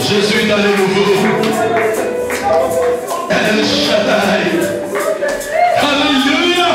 Jésus dans les nouveaux. El Shaddai. Alléluia.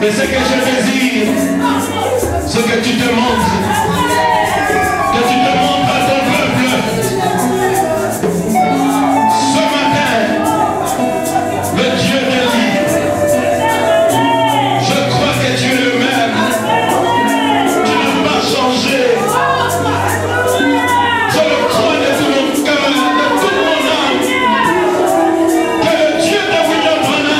Mais ce que je désire, c'est que tu te montres à ton peuple. Ce matin, le Dieu de l'île, je crois que tu es le même. Tu n'as pas changé. Je le crois de tout mon cœur, de toute mon âme, que le Dieu de William Branham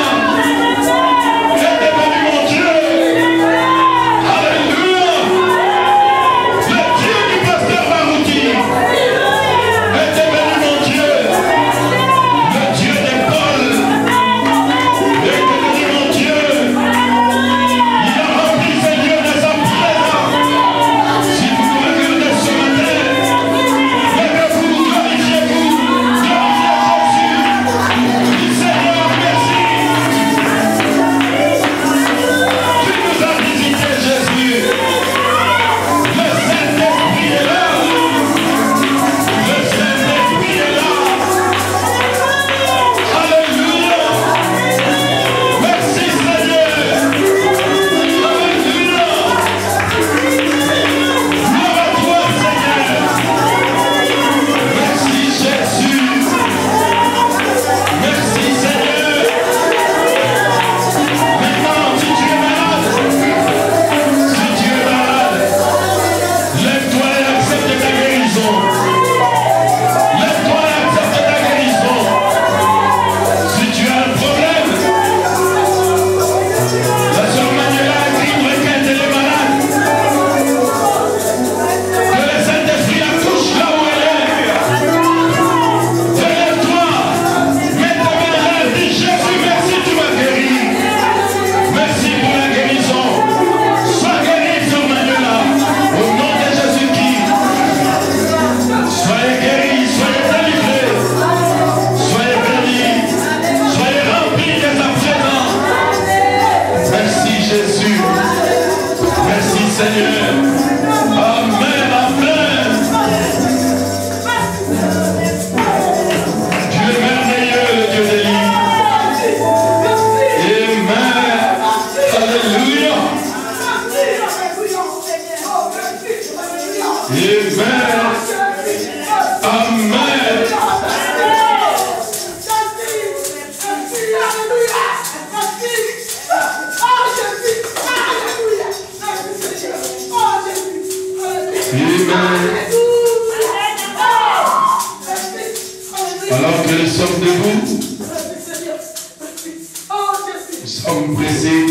sommes pressés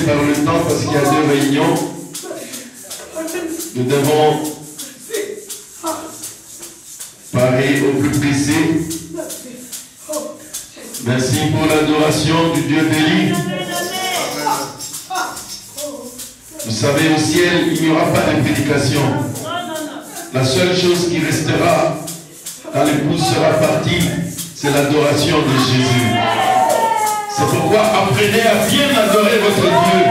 par le temps parce qu'il y a 2 réunions. Nous devons parler au plus pressé. Merci pour l'adoration du Dieu béni. Vous savez, au ciel, il n'y aura pas de prédication. La seule chose qui restera quand l'épouse sera partie, c'est l'adoration de Jésus. C'est pourquoi apprenez à bien adorer votre Dieu.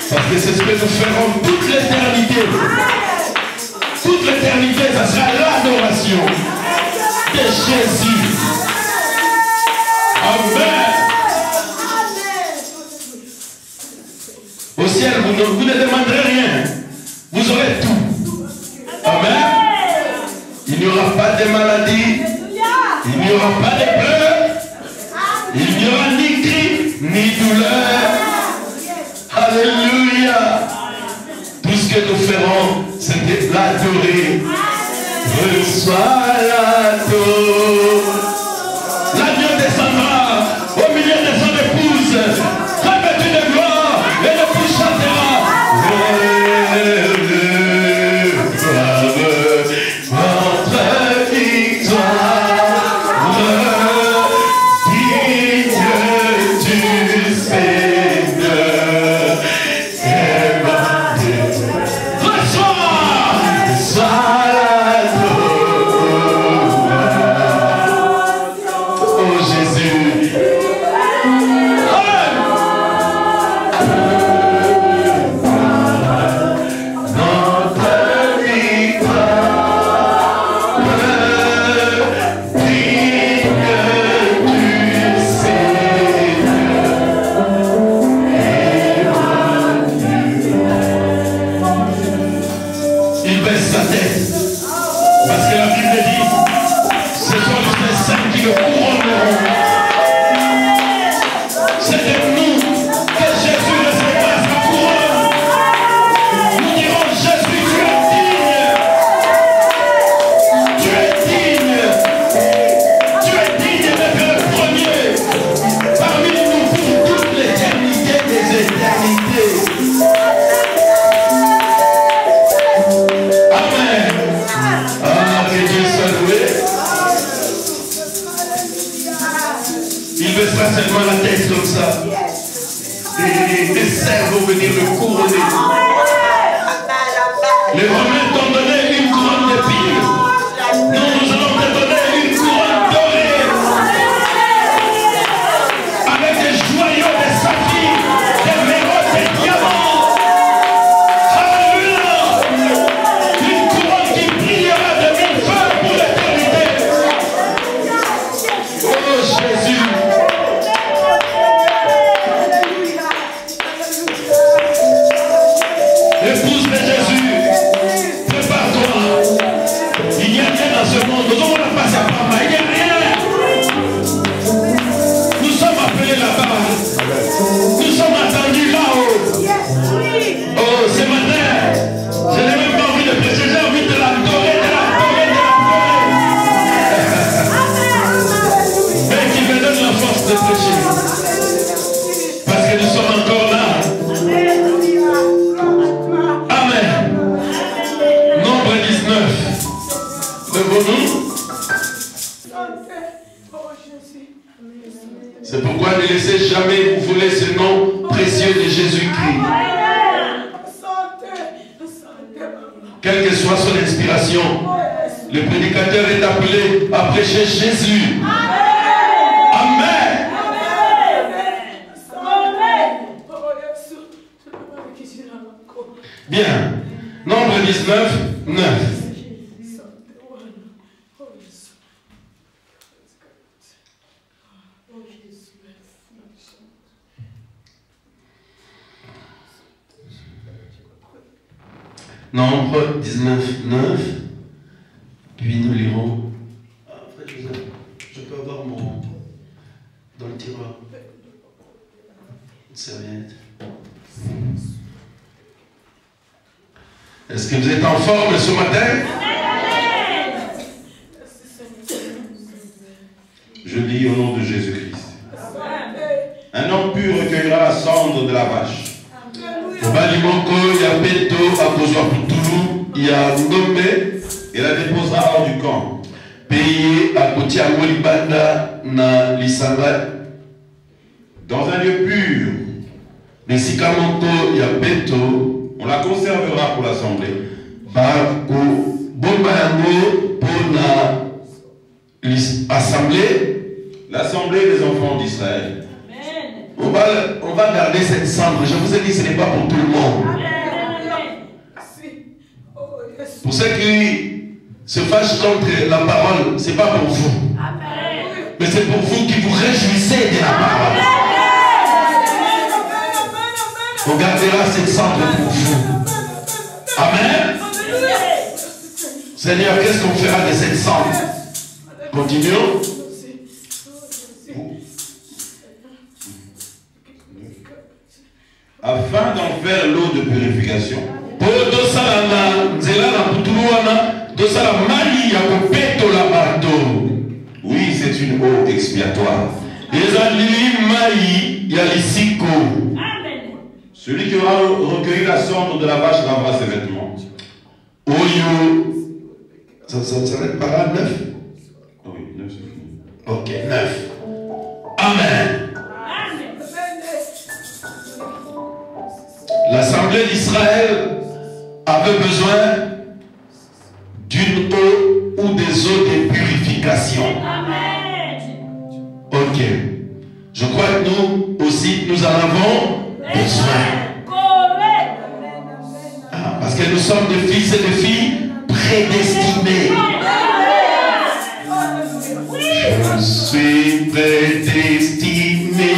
Parce que c'est ce que nous ferons toute l'éternité. Toute l'éternité, ça sera l'adoration de Jésus. Amen. Au ciel, vous ne demanderez rien. Vous aurez tout. Amen. Il n'y aura pas de maladie. Il n'y aura pas de pleurs. Il n'y aura ni cri, ni douleur. Alléluia. Tout ce que nous ferons, c'est de l'adorer. Reçois l'adore. L'agneau descendra au milieu de son épouse. Revêtu de gloire, et l'épouse chantera. Notre victoire. Seulement la tête comme ça. Et les cerfs vont venir le couronner. Les Romains t'ont donné une couronne d'épines. Nous allons te donner une couronne dorée. Avec des joyaux, des saphirs, des mérodes, des diamants. Alléluia. Une couronne qui brillera de 1000 feux pour l'éternité. Oh Jésus. Épouse de Jésus, prépare-toi. Il n'y a rien dans ce monde. Nous allons la passer à papa. Il n'y a rien. Nous sommes appelés là-bas. Nous sommes attendus là-haut. Oh, ce matin, je n'ai même pas envie de prêcher. J'ai envie de l'adorer, de l'adorer, de l'adorer. Mais qui me donne la force de prêcher. Parce que nous sommes encore là. Nombre 19. Levons-nous. C'est pourquoi ne laissez jamais vous voler ce nom précieux de Jésus-Christ. Quelle que soit son inspiration, le prédicateur est appelé à prêcher Jésus. Amen. Bien. Nombre 19, 9. Nombre 19, 9. Puis nous lirons. Après, je peux avoir mon. Dans le tiroir. Une serviette. Est-ce que vous êtes en forme ce matin? Je lis au nom de Jésus-Christ. Un homme pur recueillera la cendre de la vache. Et la déposera hors du camp. Dans un lieu pur, on la conservera pour l'assemblée. L'assemblée des enfants d'Israël. On va garder cette cendre. Je vous ai dit, ce n'est pas pour tout le monde. Pour ceux qui se fâchent contre la parole, ce n'est pas pour vous. Mais c'est pour vous qui vous réjouissez de la parole. On gardera cette cendre pour vous. Amen. Seigneur, qu'est-ce qu'on fera de cette cendre? Continuons. Afin d'en faire l'eau de purification. Oui, c'est une eau expiatoire. Celui qui aura recueilli la cendre de la vache lavera ses vêtements. Ça va être par là, 9. Oui, 9 c'est fini. Ok, 9. Amen. L'Assemblée d'Israël avait besoin d'une eau ou des eaux de purification. Ok. Je crois que nous aussi, nous en avons besoin. Parce que nous sommes des fils et des filles prédestinés. Je suis prédestiné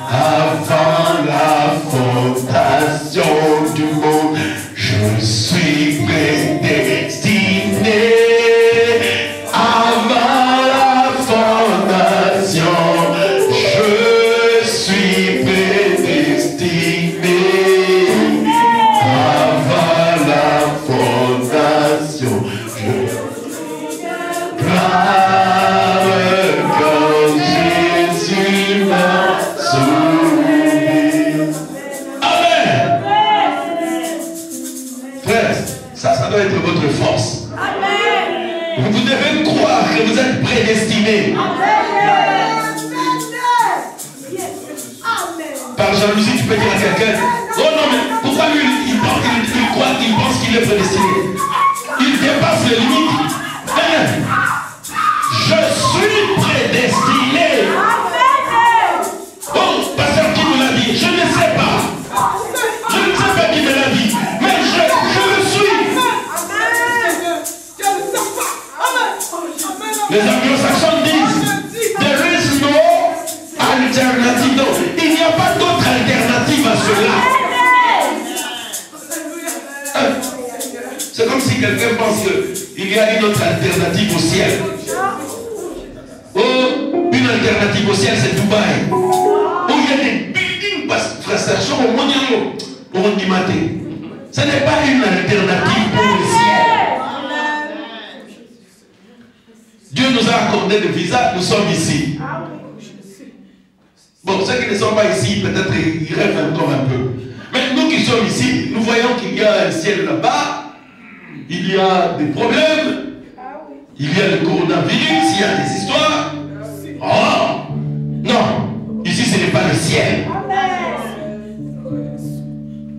avant la fondation du monde. Je suis prédestiné avant la fondation. Je suis prédestiné avant la fondation. Je brave quand Jésus m'a sauvé. Amen. Frère, ça doit être votre force. Vous devez croire que vous êtes prédestinés. Par jalousie, tu peux dire à quelqu'un, oh non, mais pourquoi lui, il pense qu'il est prédestiné? Il dépasse les limites. Je suis prédestiné. Oh, pasteur, qui nous l'a dit? Je ne sais pas. Je ne sais pas qui me l'a dit. Mais je le suis. Les anglo-saxons disent, there is no alternative. Non, il n'y a pas d'autre alternative à cela. C'est comme si quelqu'un pense qu'il y a une autre alternative au ciel. Oh, une alternative au ciel, c'est Dubaï. Oh, il y a des buildings, frustration au monde. Ce n'est pas une alternative pour le ciel. Dieu nous a accordé le visa, nous sommes ici. Bon, ceux qui ne sont pas ici, peut-être ils rêvent encore un peu. Mais nous qui sommes ici, nous voyons qu'il y a un ciel là-bas. Il y a des problèmes, il y a le coronavirus, il y a des histoires. Oh, non, ici ce n'est pas le ciel.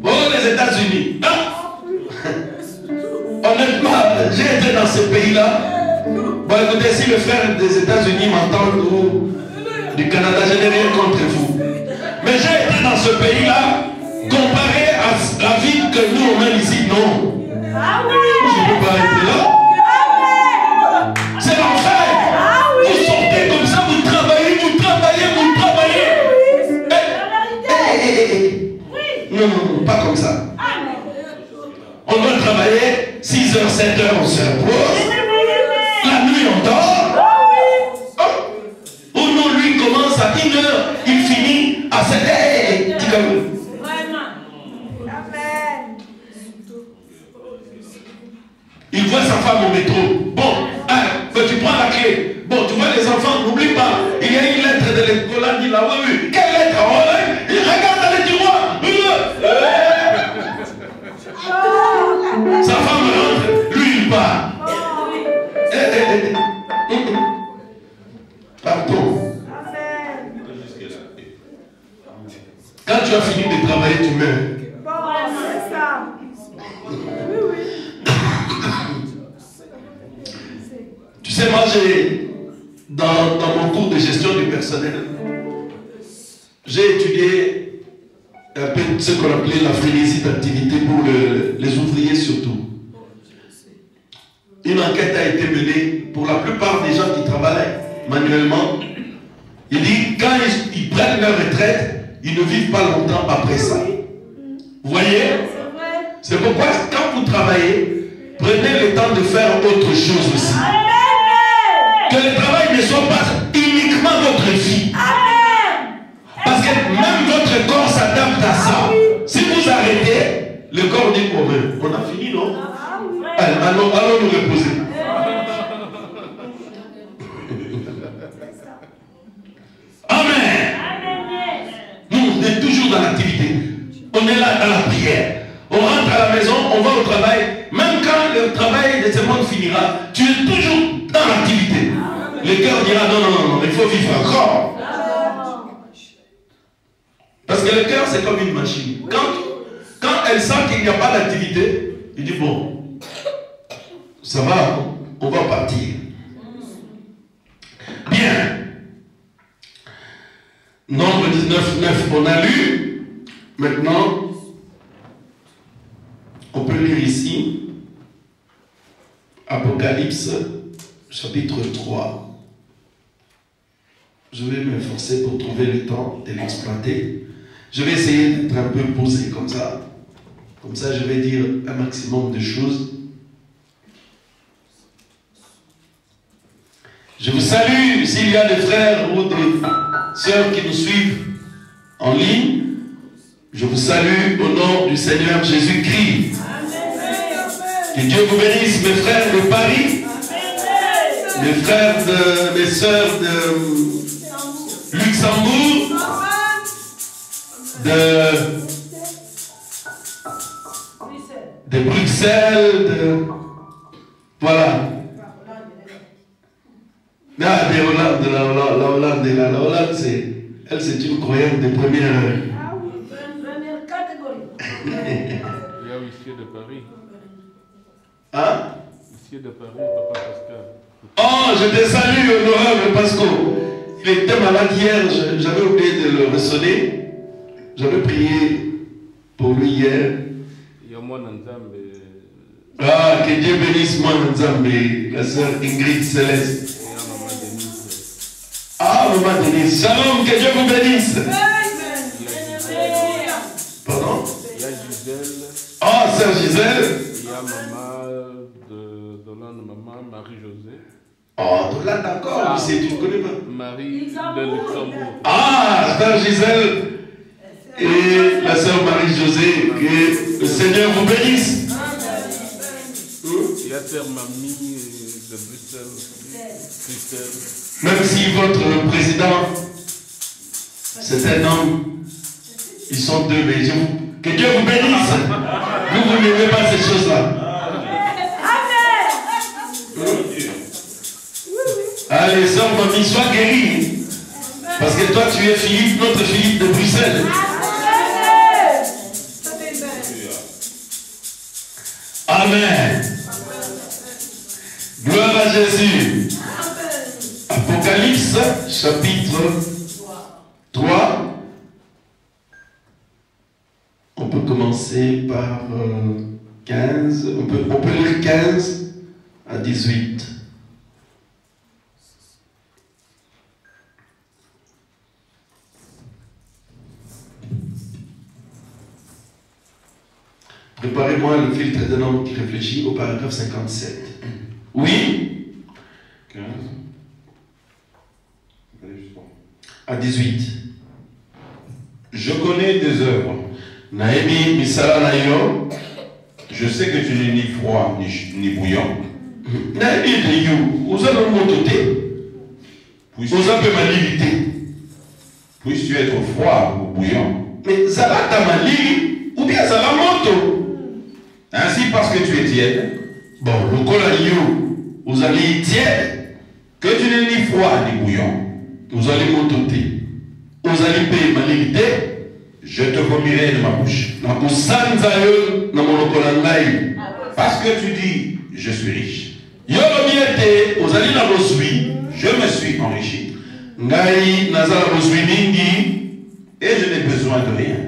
Oh, les États-Unis. Hein? Honnêtement, j'ai été dans ce pays-là. Bon, écoutez, si le frère des États-Unis m'entend ou du Canada, je n'ai rien contre vous. Mais j'ai été dans ce pays-là, comparé à la vie que nous on mène ici, non. Je ne peux pas être là. C'est l'enfer. Vous sortez comme ça, vous travaillez. Non, pas comme ça. On doit travailler 6 heures, 7 heures, on se repose. La nuit, on dort. Ou non, lui commence à 1 heure, il finit à 7 heures. Dis comme il voit sa femme au métro. Bon, tu prends la clé. Bon, tu vois les enfants, n'oublie pas. Il y a une lettre de l'école qui dit là, ouais, tu as fini de travailler, tu meurs. C'est ça. Tu sais, moi, dans mon cours de gestion du personnel, j'ai étudié un peu ce qu'on appelait la frénésie d'activité pour les ouvriers surtout. Une enquête a été menée pour la plupart des gens qui travaillent manuellement. Il dit quand ils prennent leur retraite, ils ne vivent pas longtemps après ça. Vous voyez? C'est pourquoi quand vous travaillez, prenez le temps de faire autre chose aussi. Que le travail ne soit pas uniquement votre vie. Parce que même votre corps s'adapte à ça. Si vous arrêtez, le corps dit oh, on a fini, non? Allons nous reposer. Amen. Nous, on est toujours dans l'activité. On est là dans la prière. On rentre à la maison, on va au travail. Même quand le travail de ce monde finira, tu es toujours dans l'activité. Le cœur dira non, il faut vivre encore. Parce que le cœur, c'est comme une machine. Quand elle sent qu'il n'y a pas d'activité, il dit bon, ça va, on va partir. Bien. Nombre 19, 9, on a lu. Maintenant, on peut lire ici Apocalypse, chapitre 3. Je vais m'efforcer pour trouver le temps de l'exploiter. Je vais essayer d'être un peu posé comme ça. Comme ça, je vais dire un maximum de choses. Je vous salue s'il y a des frères ou des sœurs qui nous suivent en ligne. Je vous salue au nom du Seigneur Jésus-Christ. Que Dieu vous bénisse, mes frères de Paris, mes frères, mes sœurs de Luxembourg, de Bruxelles, voilà. Ah, de Hollande, la Hollande, c'est une croyante de première heure. Il y a huissier de Paris. Hein? Huissier de Paris, Papa Pascal. Oh, je te salue, honorable Pasco. Il était malade hier, j'avais oublié de le ressonner. J'avais prié pour lui hier. Il y a moi Nzambe. Ah, que Dieu bénisse moi Nzambe, la sœur Ingrid Céleste. Et à Maman Denise. Ah, Maman Denise. Shalom, que Dieu vous bénisse. Pardon? Il y a Gisèle. Ah, sœur Gisèle. Il y a Maman d'Hollande, Maman Marie-Josée. Oh, là d'accord, tu ne connais pas. Marie de Luxembourg. Ah, sœur Gisèle et la sœur Marie-Josée, que le Seigneur vous bénisse. Il y a Sœur Mamie de Bruxelles, Christelle. Même si votre président, c'est un homme, ils sont deux, mais que Dieu vous bénisse. Vous n'aimez pas ces choses-là. Allez, sœur Mamie, sois guérie. Parce que toi, tu es Philippe, notre Philippe de Bruxelles. Amen. Gloire à Jésus. Apocalypse, chapitre 3. On peut commencer par 15. On peut lire 15 à 18. Préparez-moi le filtre d'un homme qui réfléchit au paragraphe 57. Oui? 15. Allez, justement. À 18. Je connais tes œuvres. Naemi Misala Nayo. Je sais que tu n'es ni froid ni bouillant. Naemi de you. Vous avez mon côté. Vous avez ma limité. Puisses-tu être froid ou bouillant? Mais ça va ta mali ou bien ça va moto. Ainsi, parce que tu es tiède. Bon, le cola you. Vous allez tiède. Que tu n'es ni froid ni bouillant. Vous allez monter. Vous allez payer ma limité. je te vomirai de ma bouche. Parce que tu dis, je suis riche. Je me suis enrichi. Et je n'ai besoin de rien.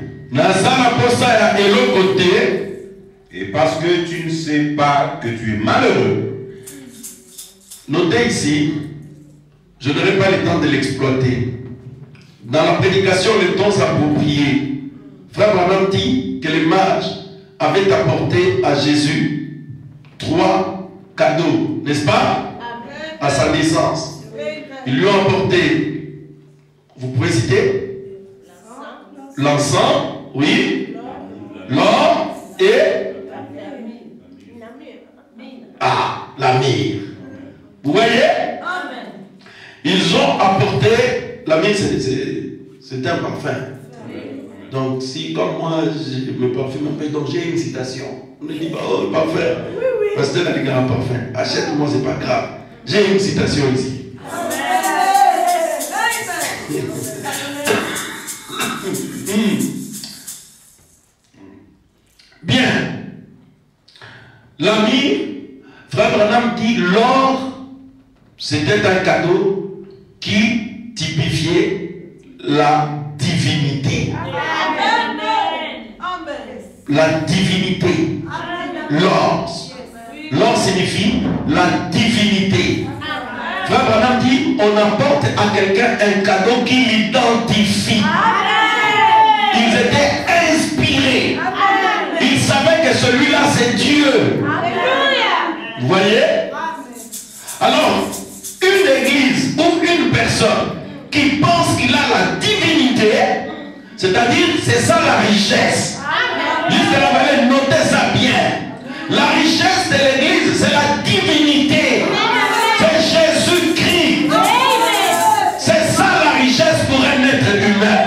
Et parce que tu ne sais pas que tu es malheureux. Notez ici, je n'aurai pas le temps de l'exploiter. Dans la prédication, le temps s'approprié. Frère Branham dit que les mages avaient apporté à Jésus 3 cadeaux, n'est-ce pas? À sa naissance. Ils lui ont apporté, vous pouvez citer? L'encens, oui. L'or et la myrrhe. Vous voyez? Ils ont apporté, la myrrhe c'est un parfum. Donc si comme moi je me parfume un peu, donc j'ai une citation. On ne dit pas, oh le parfum. Pasteur a dit un parfum. Achète-moi, c'est pas grave. J'ai une citation ici. Bien. L'ami, frère Branham dit l'or, c'était un cadeau qui typifiait la divinité. La divinité. L'or. L'or signifie la divinité. Frère Branham dit on apporte à quelqu'un un cadeau qui l'identifie. Ils étaient inspirés. Ils savaient que celui-là c'est Dieu. Vous voyez? Alors, une église ou une personne qui pense qu'il a la divinité, c'est-à-dire c'est ça la richesse. L'Église de la vallée, notez ça bien. La richesse de l'église, c'est la divinité. C'est Jésus-Christ. C'est ça la richesse pour un être humain.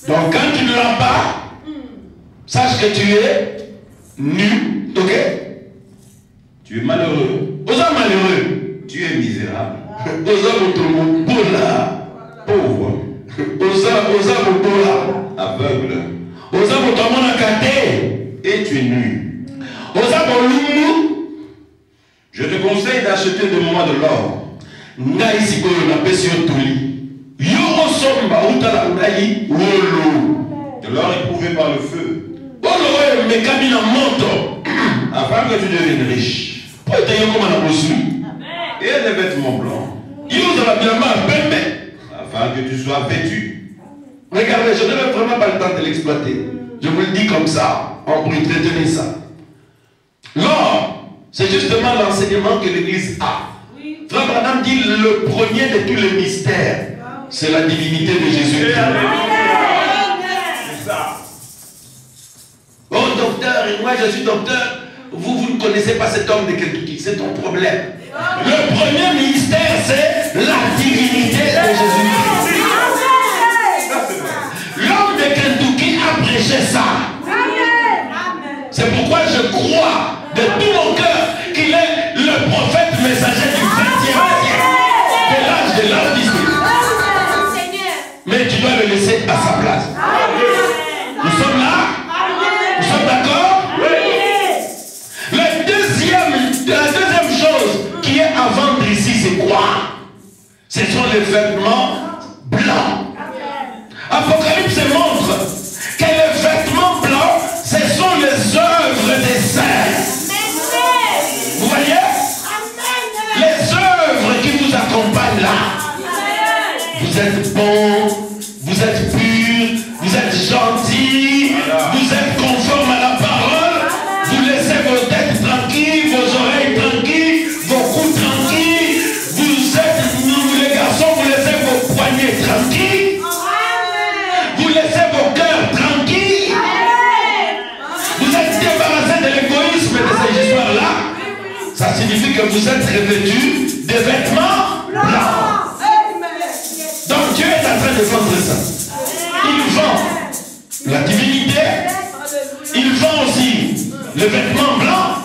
Donc quand tu ne l'as pas, sache que tu es nu, ok? Tu es malheureux. Vous êtes malheureux. Tu es misérable. Vous êtes pauvre. Vous êtes Aveugle. Et tu es nu. Je te conseille d'acheter de moi de l'or. De l'or éprouvé par le feu. Afin que tu deviennes riche. Et des vêtements blancs. Afin que tu sois vêtu. Regardez, je n'ai vraiment pas le temps de l'exploiter. Je vous le dis comme ça, en brut, retenez ça. L'or, c'est justement l'enseignement que l'Église a. Frère Branham dit le premier de tous les mystères, c'est la divinité de Jésus-Christ. Oh docteur, et moi je suis docteur. Vous ne connaissez pas cet homme de Kentucky, c'est ton problème. Le premier mystère, c'est la divinité de Jésus-Christ. L'homme de Kentucky a prêché ça. C'est pourquoi je crois de tout mon cœur qu'il est le prophète messager du 20e siècle, de l'âge de l'Antichrist. Mais tu dois le laisser à sa place. Nous sommes là? Nous sommes d'accord? La deuxième chose qui est à vendre ici, c'est quoi? Ce sont les vêtements blancs. Apocalypse montre que les vêtements blancs, ce sont les œuvres des saints. Vous voyez? Les œuvres qui vous accompagnent là. Vous êtes bons, vous êtes purs, vous êtes gentils, vous êtes conformes à la parole, vous laissez vos têtes tranquilles, vos oreilles tranquilles, vos coups tranquilles, vous êtes, les garçons, vous laissez vos poignets tranquilles. Vous laissez vos cœurs tranquilles. Vous êtes débarrassés de l'égoïsme de ces histoires-là. Ça signifie que vous êtes revêtus des vêtements blancs. Donc Dieu est en train de vendre ça. Il vend la divinité. Il vend aussi les vêtements blancs.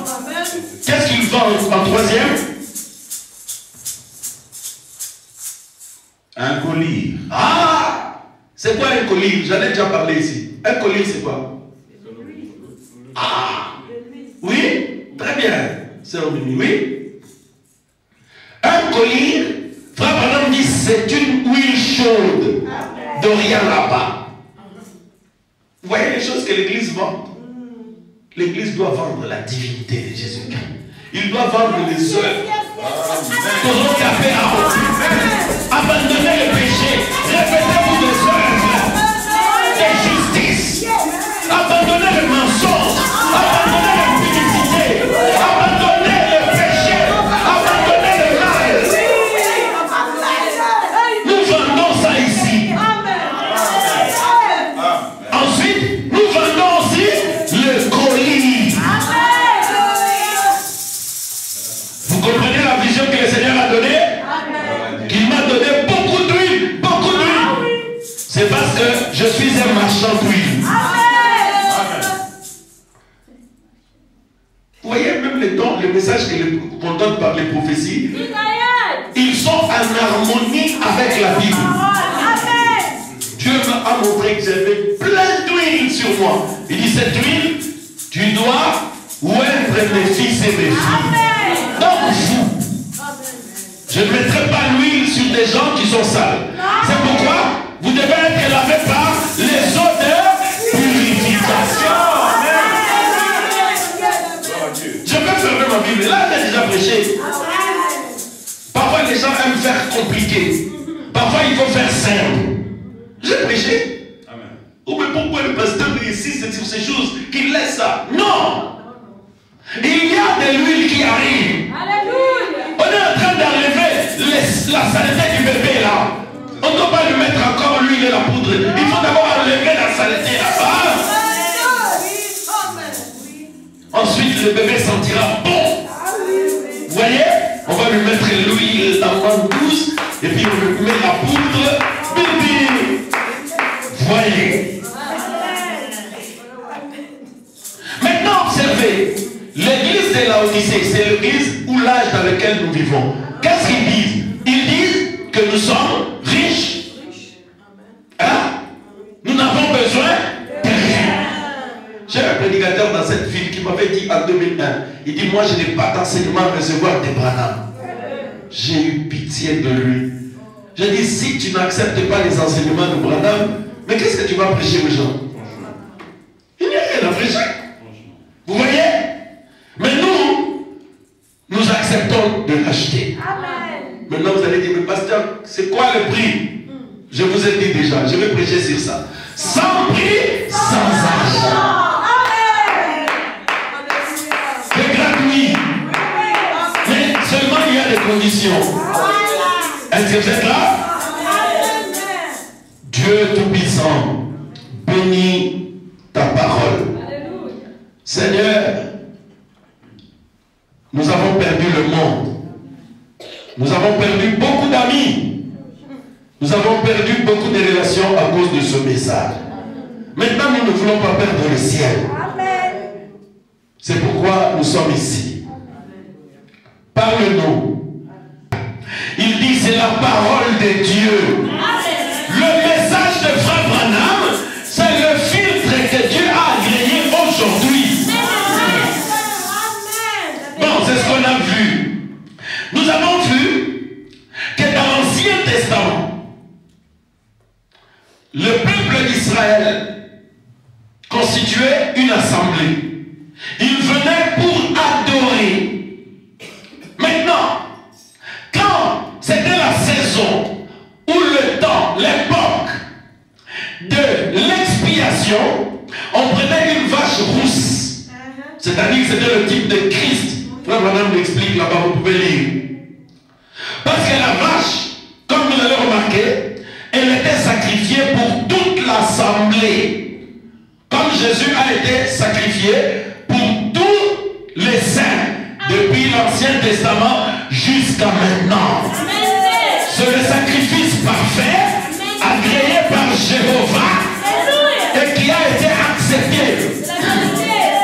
Qu'est-ce qu'il vend en troisième? Un collier. Ah! C'est quoi un collyre? J'en ai déjà parlé ici. Un collyre, c'est quoi? Ah! Oui? Très bien. C'est Mimi, oui? Un collyre, Frère Branham dit, c'est une huile chaude d'Orient là-bas. Vous voyez les choses que l'Église vend? L'Église doit vendre la divinité de Jésus-Christ. Il doit vendre les œuvres. Abandonnez le péché. Répétez-vous des œuvres de justice. Abandonnez le mensonge. Abandonnez l'impudicité. Abandonnez le péché. Abandonnez le mal. Nous vendons ça ici. Ensuite, nous vendons aussi le colis. Vous comprenez la vision que le Seigneur a donnée? Qu'il m'a donné beaucoup d'huile, beaucoup d'huile. C'est parce que je suis un marchand d'huile. Vous voyez même les dons, les messages qu'on donne par les prophéties, ils sont en harmonie avec la Bible. Dieu m'a montré que j'avais plein d'huile sur moi. Il dit, cette huile, tu dois oindre mes fils et mes filles. Donc vous, je ne mettrai pas l'huile sur des gens qui sont sales. C'est pourquoi vous devez être lavé par les eaux de purification. Je peux fermer ma Bible. Là, j'ai déjà prêché. Parfois, les gens aiment faire compliqué. Parfois, il faut faire simple. J'ai prêché. Oh, mais pourquoi le pasteur insiste sur ces choses qu'il laisse ça? Non! Il y a de l'huile qui arrive. Alléluia. On est en train d'enlever la saleté du bébé là. On ne doit pas lui mettre encore l'huile et la poudre. Il faut d'abord enlever la saleté là-bas. Ensuite, le bébé sentira bon. Vous voyez? On va lui mettre l'huile dans la douce et puis on lui met la poudre. Bébé. Voyez. Maintenant, observez. L'église de Laodicée, c'est l'église ou l'âge dans lequel nous vivons. Qu'est-ce qu'ils disent? Ils disent que nous sommes riches. Hein? Nous n'avons besoin de rien. J'ai un prédicateur dans cette ville qui m'avait dit en 2001, il dit, moi je n'ai pas d'enseignement à recevoir des Branham. J'ai eu pitié de lui. J'ai dit, si tu n'acceptes pas les enseignements de Branham, mais qu'est-ce que tu vas prêcher aux gens? Il n'y a rien à prêcher. Vous voyez? Mais nous acceptons de l'acheter. Maintenant, vous allez dire, mais pasteur, c'est quoi le prix? Je vous ai dit déjà, je vais prêcher sur ça. Sans prix, sans argent. C'est gratuit. Mais seulement il y a des conditions. Est-ce que vous êtes là? Dieu Tout-Puissant, bénis ta parole. Seigneur, nous avons perdu le monde. Nous avons perdu beaucoup d'amis. Nous avons perdu beaucoup de relations à cause de ce message. Maintenant, nous ne voulons pas perdre le ciel. C'est pourquoi nous sommes ici. Parle-nous. Il dit, c'est la parole de Dieu. Le message de Frère Branham, c'est le filtre que Dieu a agréé aujourd'hui. Bon, c'est ce qu'on a vu. Nous avons vu que dans l'Ancien Testament, le peuple d'Israël constituait une assemblée. Ils venaient pour adorer. Maintenant, quand c'était la saison ou le temps, l'époque de l'expiation, on prenait une vache rousse. C'est-à-dire que c'était le type de Christ. Frère Madame l'explique là-bas, vous pouvez lire. Parce que la vache, comme vous l'avez remarqué, elle était sacrifiée pour toute l'assemblée. Comme Jésus a été sacrifié pour tous les saints, depuis l'Ancien Testament jusqu'à maintenant. C'est le sacrifice parfait, agréé par Jéhovah, et qui a été accepté.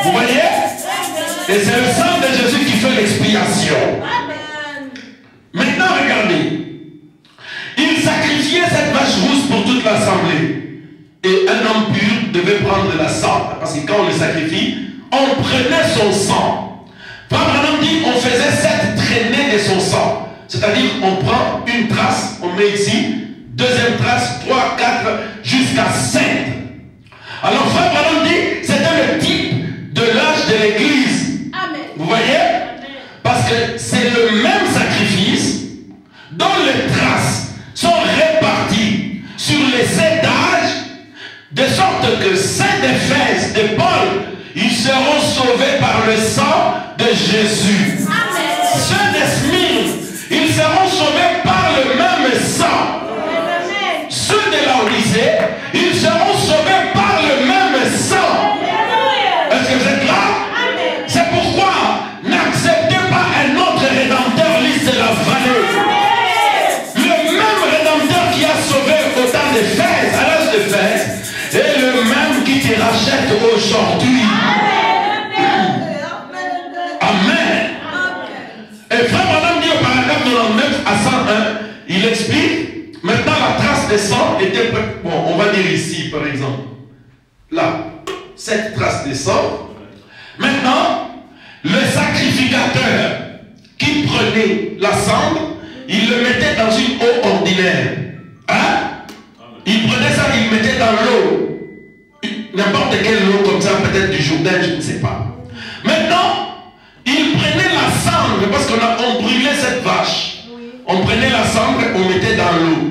Vous voyez? Et c'est le sang de Jésus qui fait l'expiation. Maintenant, regardez. Il sacrifiait cette vache rousse pour toute toute l'assemblée. Et un homme pur devait prendre la cendre, parce que quand on le sacrifie, on prenait son sang. Frère Branham dit, on faisait 7 traînées de son sang. C'est-à-dire, on prend une trace, on met ici, deuxième trace, 3, 4, jusqu'à 5. Alors, Frère Branham dit, c'était le type de l'âge de l'église. Vous voyez? Parce que c'est le même sacrifice dont les traces sont réparties sur les 7 âges, de sorte que ceux d'Éphèse, de Paul, ils seront sauvés par le sang de Jésus. Amen. Ceux de Smyrne, ils seront sauvés par le même sang. Amen. Ceux de Laodicée, ils seront sauvés par le même sang. Est-ce que vous êtes là? Amen. C'est pourquoi n'acceptez pas un autre rédempteur lisse de la vallée. Le même rédempteur qui a sauvé au temps d'Éphèse, à l'âge d'Éphèse, est le même qui te rachète aujourd'hui. Amen. Et Frère Branham dit au paragraphe 99 à 101, il explique, maintenant la trace de sang était prête. Bon, on va dire ici par exemple. Là, cette trace de sang. Maintenant, le sacrificateur qui prenait la cendre, il le mettait dans une eau ordinaire. Hein? Il prenait ça, il le mettait dans l'eau. N'importe quelle eau comme ça, peut-être du Jourdain, je ne sais pas. Maintenant, il prenait la cendre, parce qu'on brûlait cette vache. On prenait la cendre, on mettait dans l'eau.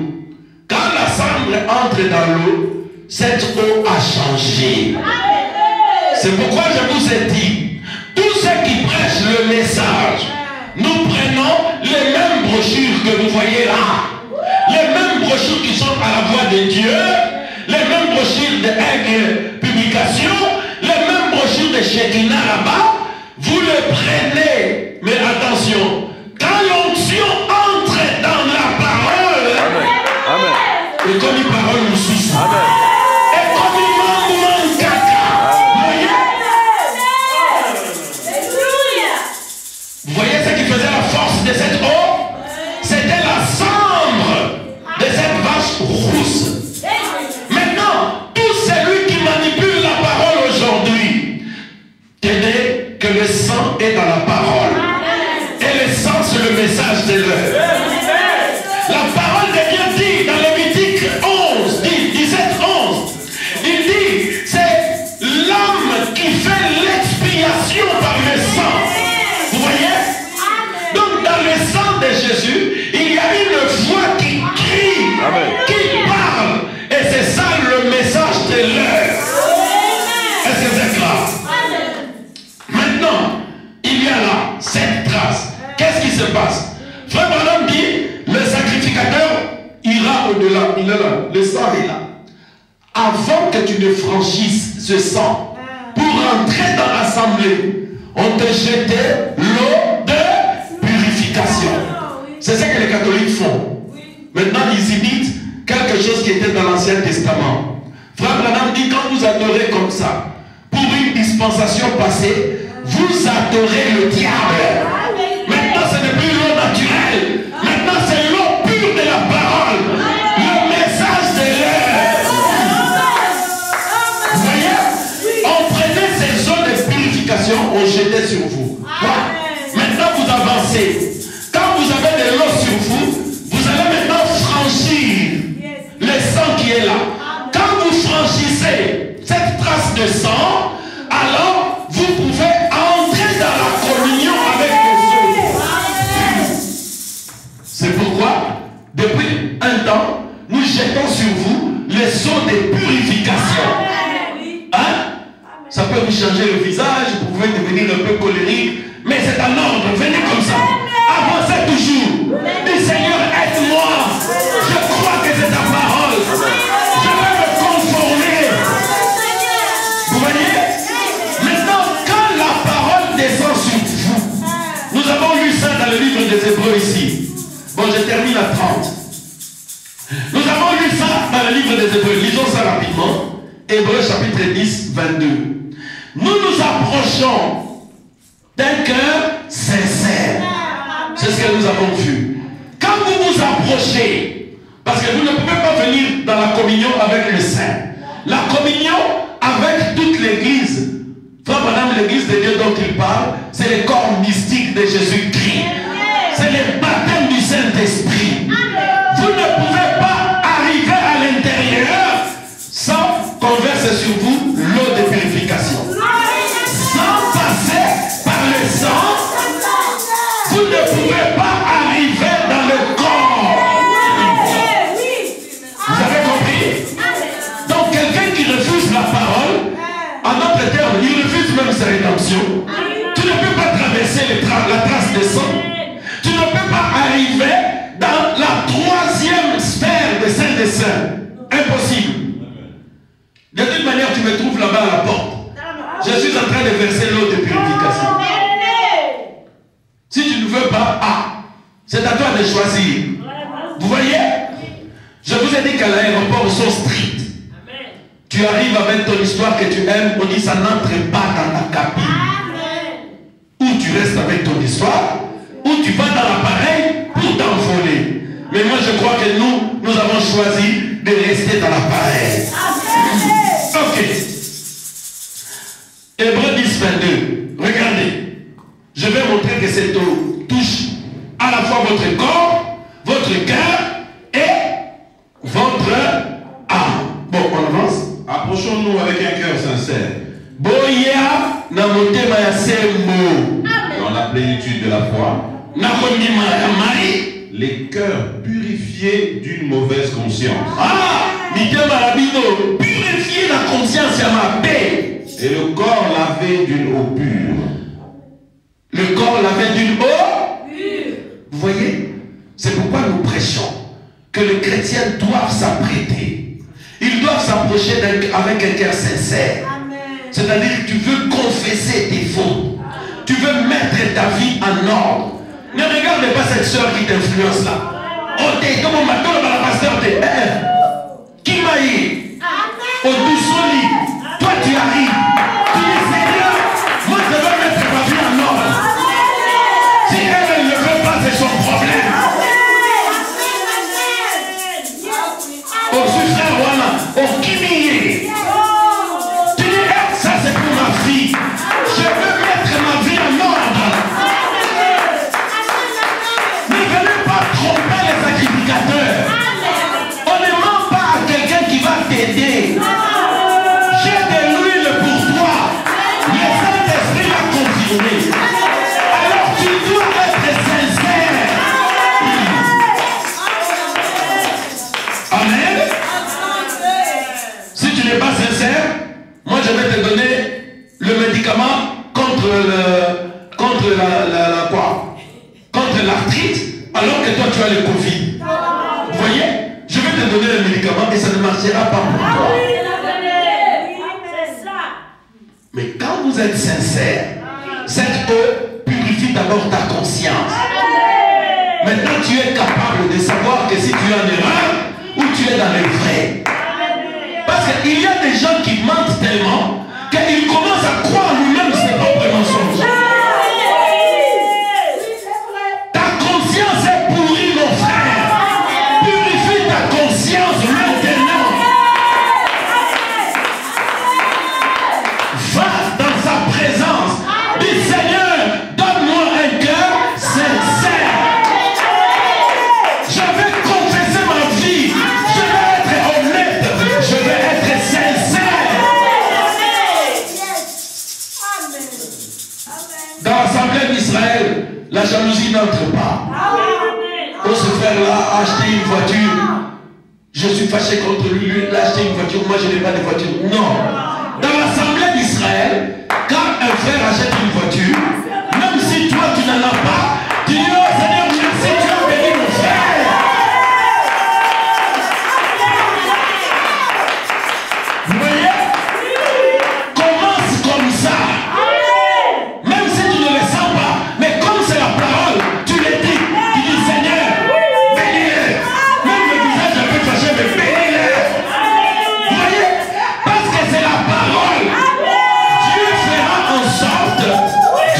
Quand la cendre entre dans l'eau, cette eau a changé. C'est pourquoi je vous ai dit, tous ceux qui prêchent le message, nous prenons les mêmes brochures que vous voyez là. Les mêmes brochures qui sont à la voix de Dieu, les mêmes brochures de Aigle Publication, les mêmes brochures de Shekinah là-bas, vous le prenez. Mais attention, quand l'onction entre dans la parole, Amen. Et comme une parole nous suit ça, et comme une maman caca, vous voyez ce qui faisait la force de cette eau? C'était la cendre de cette vache rousse. Maintenant, tout celui qui manipule la parole aujourd'hui, tenez que le sang est dans la parole. Et le sang, c'est le message de l'heure. La parole de Dieu dit dans Lévitique 11, 17, 11, il dit, c'est l'homme qui fait l'expiation par le sang. Vous voyez? Donc dans le sang de Jésus, il y a une voix qui crie, qui parle. Et c'est ça le message de l'heure. Est-ce que c'est clair? Maintenant, il y a là cette trace. Qu'est-ce qui se passe? Frère Branham dit, le sacrificateur ira au-delà. Il est là, le sang est là. Avant que tu ne franchisses ce sang, pour entrer dans l'assemblée, on te jetait l'eau de purification. C'est ce que les catholiques font. Maintenant, ils imitent quelque chose qui était dans l'Ancien Testament. Frère Branham dit, quand vous adorez comme ça, pour une dispensation passée, vous adorez le diable. Maintenant, ce n'est plus l'eau naturelle. Maintenant, c'est l'eau pure de la parole. Le message de l'air. Vous voyez? On prenait ces eaux de purification, on jetait sur vous. Voilà. Maintenant, vous avancez. Quand vous avez de l'eau sur vous, vous allez maintenant franchir le sang qui est là. Quand vous franchissez cette trace de sang, alors vous pouvez entrer dans la communion avec les autres. C'est pourquoi, depuis un temps, nous jetons sur vous les eaux de purification. Hein? Ça peut vous changer le visage, vous pouvez devenir un peu colérique, mais c'est un ordre, venez comme ça. Avancez toujours. Dis Seigneur, aide-moi. Je crois que c'est ta parole. Je vais me conformer. Vous voyez? Maintenant, quand la parole descend sur vous, nous avons lu ça dans le livre des Hébreux ici. Bon, je termine à 30. Nous avons lu ça dans le livre des Hébreux. Lisons ça rapidement. Hébreux chapitre 10, 22. Nous nous approchons d'un cœur sincère. C'est ce que nous avons vu. Quand vous vous approchez, Parce que vous ne pouvez pas venir dans la communion avec le Saint. La communion avec toute l'église. Frère Madame, l'église de Dieu dont il parle, c'est le corps mystique de Jésus-Christ. C'est le baptême du Saint-Esprit. Vous ne pouvez pas arriver à l'intérieur sans qu'on verse sur vous l'eau de purification. Sans passer par le sang, vous ne pouvez pas arriver dans le corps. Vous avez compris? Donc quelqu'un qui refuse la parole, en d'autres termes, il refuse même sa rédemption. Tu ne peux pas traverser la trace des sang. Tu ne peux pas arriver dans la troisième sphère des saints des saints. Impossible. De toute manière, tu me trouves là-bas à la porte. Je suis en train de verser l'eau de purification. Si tu ne veux pas, c'est à toi de choisir. Vous voyez? Je vous ai dit qu'à l'aéroport, ils sont stricts. Tu arrives avec ton histoire que tu aimes, on dit ça n'entre pas dans ta cabine. Ou tu restes avec ton histoire, ou tu vas dans l'appareil pour t'envoler. Mais moi je crois que nous avons choisi de rester dans l'appareil. Ok. Hébreux 10, 22. Regardez. Je vais montrer que cette eau touche à la fois votre corps, votre cœur et votre âme. Bon, on avance. Approchons-nous avec un cœur sincère. Boya na motema ya sembo. Dans la plénitude de la foi. Na kondima ya mai. Les cœurs purifiés d'une mauvaise conscience. Mitema la bino. Purifier la conscience ya ma paix. Et le corps lavé d'une eau pure. Le corps lavé d'une eau pure. Vous voyez? C'est pourquoi nous prêchons que les chrétiens doivent s'apprêter. Ils doivent s'approcher avec un cœur sincère. C'est-à-dire que tu veux confesser tes fautes. Tu veux mettre ta vie en ordre. Ne regarde pas cette soeur qui t'influence là. Oh, t'es comme on m'a dit, la pasteur, t'es qui m'a dit? Au douce, toi tu arrives. Tu dis Seigneur, moi je veux mettre ma vie en ordre. Si elle ne le veut pas, c'est son problème. Au frère Wana, au Kimie. Tu dis, ça c'est pour ma fille. Je veux mettre ma vie en ordre. Ne venez pas tromper les sacrificateurs. On ne ment pas à quelqu'un qui va t'aider. J'ai de l'huile pour toi. Le Saint-Esprit va confirmer. Alors tu dois être sincère. Amen. Si tu n'es pas sincère, moi je vais te donner le médicament contre contre l'arthrite, alors que toi tu as le Covid. Vous voyez? Je vais te donner le médicament et ça ne marchera pas pour toi. Mais quand vous êtes sincère, cette eau purifie d'abord ta conscience. Maintenant tu es capable de savoir que si tu es en erreur ou tu es dans le vrai. Parce qu'il y a des gens qui mentent tellement qu'ils commencent à croire lui-même ses propres mensonges. Ta conscience est pourrie, mon frère. Purifie ta conscience maintenant. Va dans sa présence. Dis Seigneur, donne-moi un cœur sincère. Je vais confesser ma vie. Je vais être honnête. Je vais être sincère. Dans l'assemblée d'Israël, la jalousie n'entre pas. Oh, ce frère-là a acheté une voiture. Je suis fâché contre lui. Lui, il a acheté une voiture. Moi, je n'ai pas de voiture. Non. Dans l'assemblée d'Israël, quand un frère achète une voiture, même si toi, tu n'en as pas, tu dis, oh Seigneur, merci, tu as béni mon frère. Vous voyez? Commence comme ça. Même si tu ne le sens pas, mais comme c'est la parole, tu le dis. Tu dis Seigneur, bénis-les. Même le visage un peu fâché, mais bénis-les. Vous voyez? Parce que c'est la parole. Dieu fera en sorte,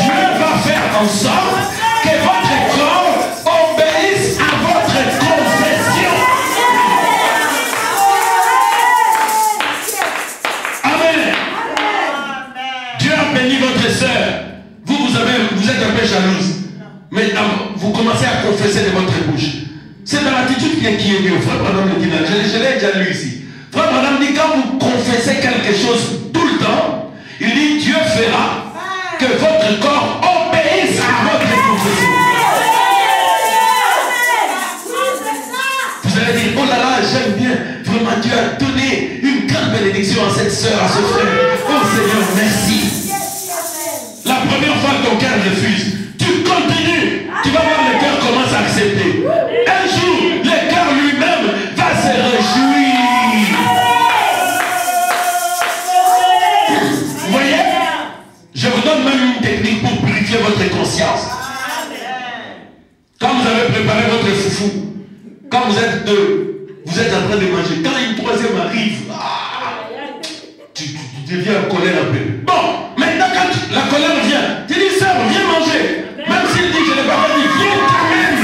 Dieu va faire en sorte que l'attitude qui est mieux. Frère Branham le dit, je l'ai déjà lu ici. Frère Branham dit, quand vous confessez quelque chose tout le temps, il dit, Dieu fera que votre corps obéisse à votre confession. Vous allez dire, oh là là, j'aime bien. Vraiment, Dieu a donné une grande bénédiction à cette soeur, à ce frère. Oh Seigneur, merci. La première fois que ton cœur refuse, tu continues. Tu vas voir le cœur commence à accepter. Un jour, le cœur lui-même va se réjouir. Vous voyez? Je vous donne même une technique pour purifier votre conscience. Quand vous avez préparé votre foufou, quand vous êtes deux, vous êtes en train de manger, quand une troisième arrive, tu deviens en colère un peu. Bon, maintenant quand la colère vient, tu dis, sœur, viens manger. Même s'il dit, je n'ai pas fait, viens quand même.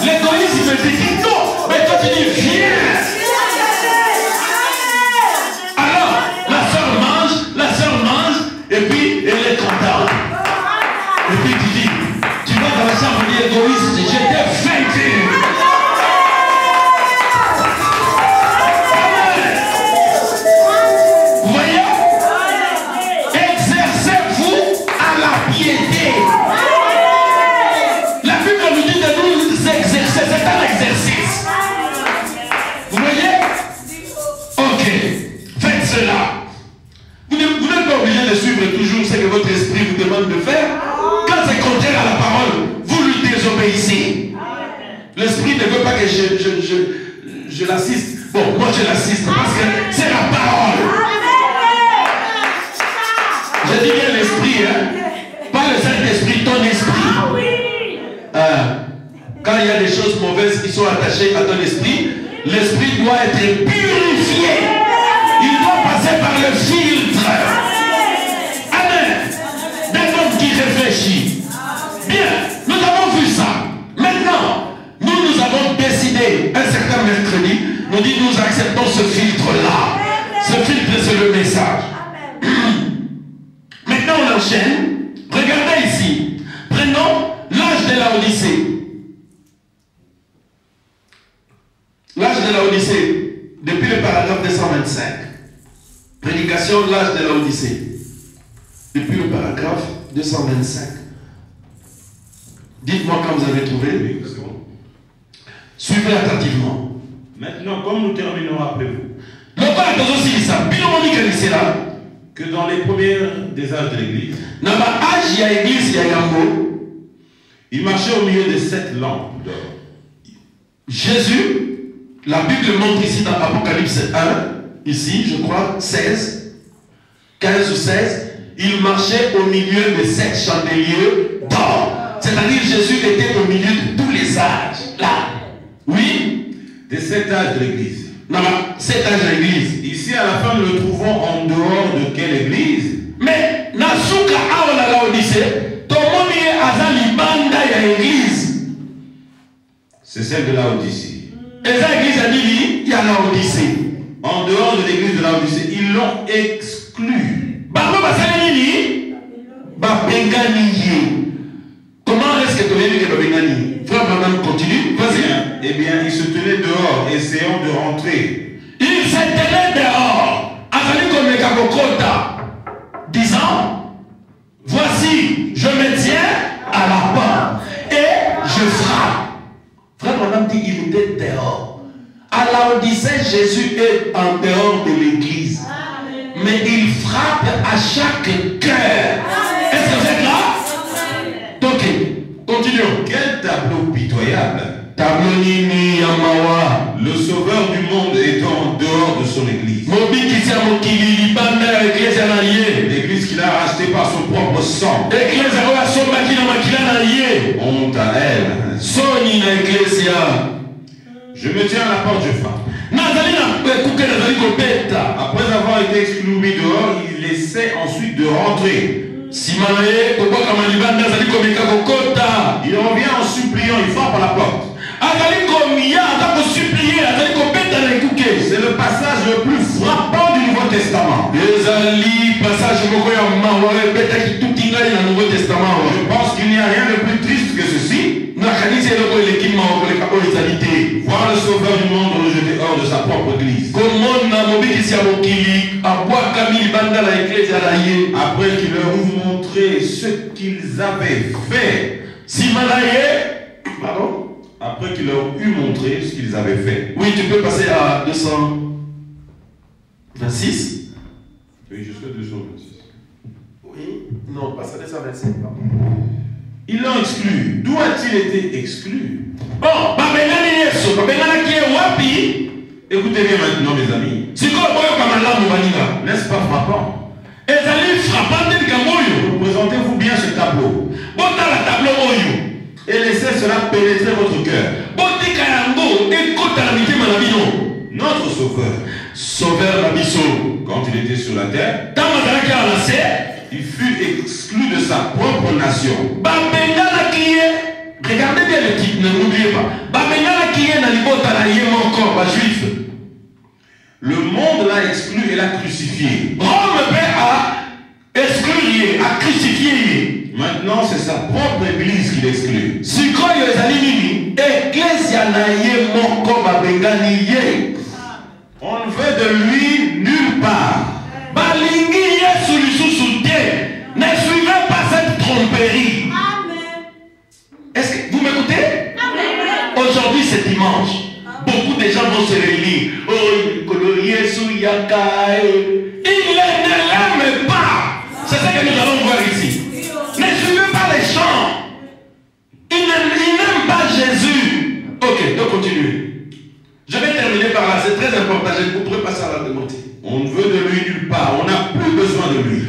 L'égoïsme me dit, non, mais toi tu dis, viens. Alors, la sœur mange, et puis elle est contente. Et puis tu dis, tu vas dans la chambre de l'égoïste, j'étais vaincu. Vous voyez? Exercez-vous à la piété. La Bible nous dit de nous exercer, c'est un exercice. Vous voyez? Ok, faites cela. Vous n'êtes pas obligé de suivre toujours ce que votre esprit vous demande de faire. Quand c'est contraire à la parole, vous lui désobéissez. L'esprit ne veut pas que je l'assiste. Bon, moi je l'assiste parce que c'est la parole. Je dis bien l'esprit, hein? Pas le Saint-Esprit, ton esprit. Quand il y a des choses mauvaises qui sont attachées à ton esprit, l'esprit doit être purifié. Il doit passer par le filtre. Amen. D'un homme qui réfléchit. Bien, nous avons vu ça. Maintenant, nous avons décidé, un certain mercredi, nous dit nous acceptons ce filtre-là. Ce filtre, c'est le message. Maintenant, on enchaîne. Regardez ici. Prenons l'âge de la Odyssée. L'âge de la Odyssée, depuis le paragraphe 225. Prédication, l'âge de la Odyssée. Depuis le paragraphe 225. Dites-moi quand vous avez trouvé. Suivez attentivement. Maintenant, comme nous terminons après vous, que dans les premiers des âges de l'Église, il marchait au milieu de 7 lampes d'or. Jésus, la Bible montre ici dans Apocalypse 1, ici, je crois, 16, 15 ou 16, il marchait au milieu de 7 chandeliers d'or. C'est-à-dire Jésus était au milieu de tous les âges. Là. Oui. De 7 âges de l'Église. Non, 7 âges de l'Église. Ici, à la fin, nous le trouvons en dehors de quelle Église? Mais, Nasuka Aola la Odyssée, tout le monde est à Libanda et Église. C'est celle de la Odyssée. Et la Église a dit, il y a la Odyssée. En dehors de l'Église de la Odyssée, ils l'ont exclu. Comment est-ce que tu veux dire que Bengani? Frère Branham continue. Vas-y. Eh bien, il se tenait dehors, essayant de rentrer. Il se tenait dehors. Azali comme les Kakokota. Disant, voici, je me tiens à la porte et je frappe. Frère Branham dit, il était dehors. À la Odyssée, Jésus est en dehors de l'église. Mais il frappe à chaque cœur. Est-ce que vous êtes là? Donc, continuons. Quel tableau pitoyable! Tableau Nini Yamawa. Le sauveur du monde étant en dehors de son église. L'église qu'il a rachetée par son propre sang. Honte à elle. Je me tiens à la porte, je frappe. Après avoir été exclu dehors, il essaie ensuite de rentrer. Il revient en suppliant, il frappe à la porte. C'est le passage le plus frappant du Nouveau Testament. Je pense qu'il n'y a rien de plus triste que ceci. égalité. Voir le sauveur du monde rejeté hors de sa propre église. Après qu'il leur eut montré ce qu'ils avaient fait. Pardon? Après qu'il leur eut montré ce qu'ils avaient fait. Oui, tu peux passer à 226. Oui, jusqu'à 226. Oui, non, passe à 227. Ils l'ont exclu. D'où a-t-il été exclu? Bon, Écoutez bien maintenant, mes amis. N'est-ce pas frappant? Représentez-vous bien ce tableau. Et laissez cela pénétrer votre cœur. Notre sauveur, quand il était sur la terre, il fut exclu de sa propre nation. Regardez bien le titre, n'oubliez pas. Le monde l'a exclu et l'a crucifié. Rome a exclu, a crucifié. Maintenant, c'est sa propre église qu'il exclut. On ne veut de lui nulle part. Ne suivez pas cette tromperie. Est-ce que vous m'écoutez? Aujourd'hui c'est dimanche. Beaucoup de gens vont se réunir. Il ne l'aime pas. C'est ce que nous allons voir ici. Ne suivez pas les chants. Il n'aime pas Jésus. Ok, donc continuez. Je vais terminer par là. C'est très important. Vous pourrez passer à la demande. On ne veut de lui nulle part. On n'a plus besoin de lui.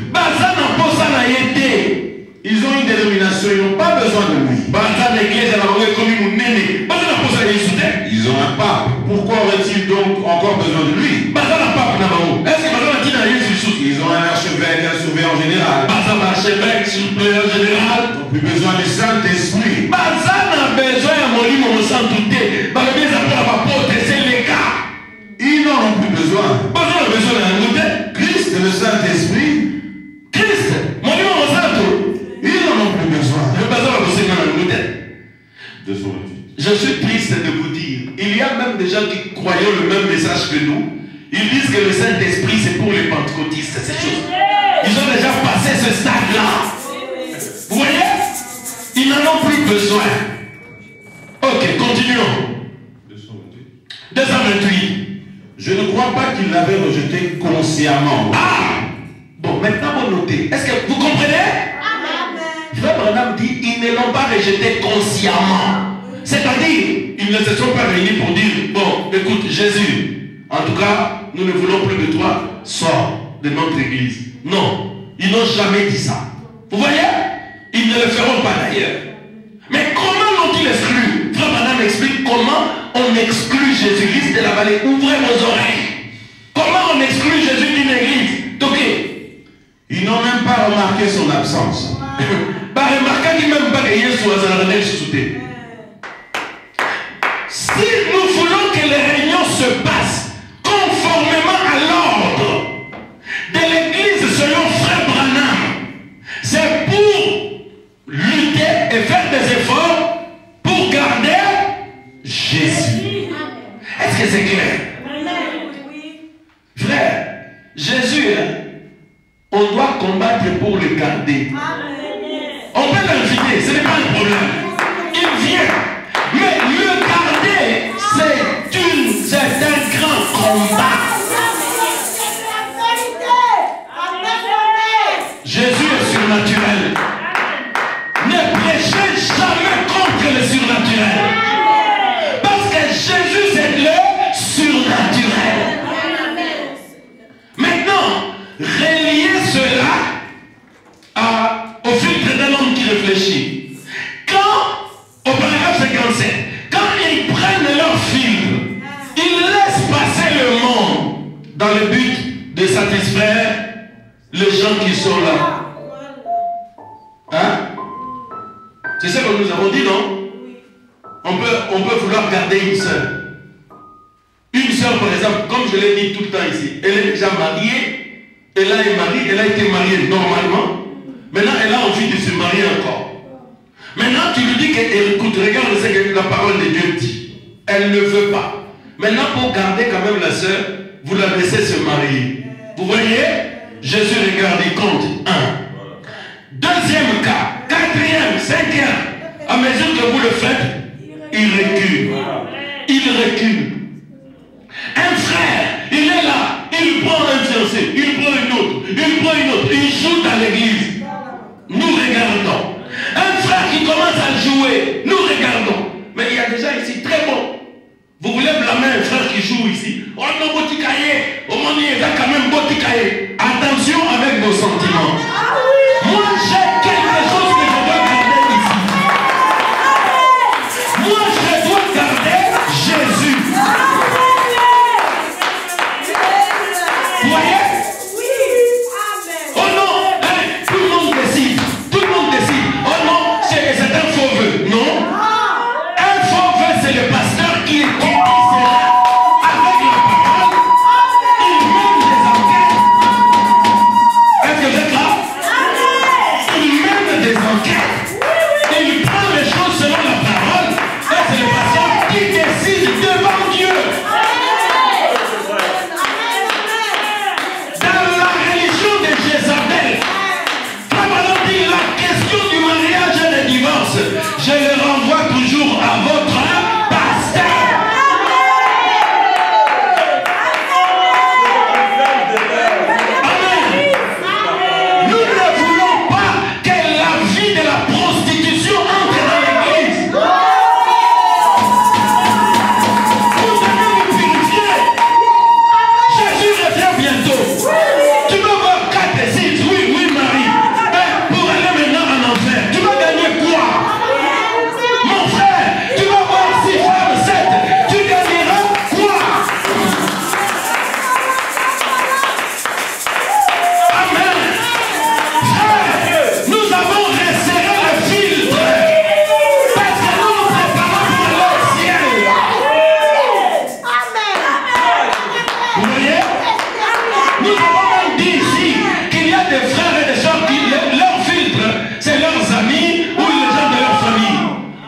Ils ont une dénomination, ils n'ont pas besoin de lui. Ils ont un pape. Pourquoi aurait-il donc encore besoin de lui? Ils ont un archevêque, un surveillant général. Ils n'ont plus besoin du Saint-Esprit. Ils n'en ont plus besoin. Christ et le Saint-Esprit, ils n'en ont plus besoin. 228. Je suis triste de vous dire, il y a même des gens qui croient le même message que nous. Ils disent que le Saint-Esprit c'est pour les pentecôtistes, ces choses. Ils ont déjà passé ce stade-là. Vous voyez? Ils n'en ont plus besoin. Ok, continuons. 228. Je ne crois pas qu'il l'avait rejeté consciemment. Ah! Bon, maintenant vous notez. Est-ce que vous comprenez? Frère Branham dit, ils ne l'ont pas rejeté consciemment. C'est-à-dire, ils ne se sont pas réunis pour dire, bon, écoute, Jésus, en tout cas, nous ne voulons plus de toi, sors de notre église. Non, ils n'ont jamais dit ça. Vous voyez? Ils ne le feront pas d'ailleurs. Mais comment l'ont-ils exclu? Frère Branham explique comment on exclut Jésus-Christ de la vallée. Ouvrez vos oreilles. Comment on exclut Jésus d'une église? Donc, ils n'ont même pas remarqué son absence. Si nous voulons que les réunions se passent conformément à l'ordre de l'église selon Frère Branham, c'est pour lutter et faire des efforts pour garder Jésus. Est-ce que c'est clair? Frère, Jésus, on doit combattre pour le garder. On peut l'inviter, ce n'est pas un problème. Il vient. Mais le garder, c'est un grand combat. Jésus est surnaturel. Ne prêchez jamais contre le surnaturel. Parce que Jésus, c'est le surnaturel. Maintenant, reliez cela au filtre d'un homme qui réfléchit. Quand, au paragraphe 57, quand ils prennent leur filtre, ils laissent passer le monde dans le but de satisfaire les gens qui sont là. Hein? C'est ce que nous avons dit, non? On peut vouloir garder une sœur. Une sœur, par exemple, comme je l'ai dit tout le temps ici, elle est déjà mariée, elle a été mariée normalement. Maintenant, elle a envie de se marier encore. Maintenant, tu lui dis que, écoute, regarde ce que la parole de Dieu dit. Elle ne veut pas. Maintenant, pour garder quand même la sœur, vous la laissez se marier. Vous voyez? Jésus regarde, il compte. 1. Deuxième cas. 4e, 5e. À mesure que vous le faites, il recule. Il recule. Un frère, il est là. Il prend un fiancé. Il prend une autre. Il prend une autre. Il joue dans l'église. Nous regardons. Un frère qui commence à jouer. Nous regardons. Mais il y a des gens ici très bons. Vous voulez blâmer un frère qui joue ici? Oh non, Botikaye. Oh mon Dieu, il va quand même Botikaye. Attention avec vos sentiments. Moi, j'ai quelque chose que je dois garder ici. Moi, je dois garder Jésus. Vous voyez? Oh non, hein, tout le monde décide. Tout le monde décide. Oh non, c'est un faux vœu. Non. Un faux vœu, c'est le pasteur qui dit cela. Avec la parole, il mène des enquêtes. Est-ce que vous êtes là? Il mène des enquêtes. Il prend les choses selon la parole. Et c'est le pasteur qui décide devant Dieu. Dans la religion de Jézabel, comme on dit la question du mariage et du divorce, je le renvoie toujours à votre pasteur. Amen. Nous ne voulons pas que la vie de la prostitution entre dans l'église. Vous allez vous purifier. Jésus revient bientôt. Tu vas voir 4 et 6. Oui, oui, Marie. Pour aller maintenant en enfer. Tu vas gagner quoi? Mon frère, tu vas voir 6 femmes, 7. Tu gagneras quoi? Amen. Frère, nous avons resserré le filtre. Parce que nous nous préparons pour aller au ciel. Vous voyez? Nous avons même dit ici qu'il y a des frères et des sœurs qui, leur filtre, c'est leurs amis ou les gens de leur famille.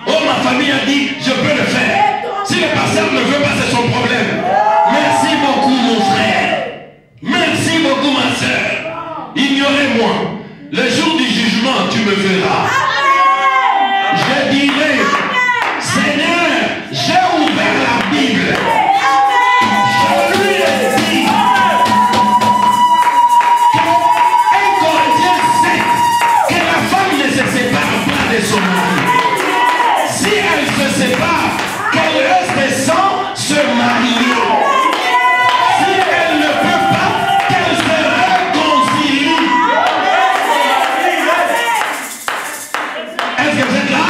Oh, ma famille a dit, je peux le faire. Si le pasteur ne veut pas, c'est son problème. Merci beaucoup, mon frère. Merci beaucoup, ma soeur. Ignorez-moi. Le jour du jugement, tu me verras. Je dirai, Seigneur, j'ai ouvert la Bible. Je lui ai dit que 1 Corinthiens 7, que la femme ne se sépare pas de son mari. Si elle se sépare, qu'elle reste sans se marier. Si elle ne peut pas, qu'elle se réconcilie. Est-ce que vous êtes là?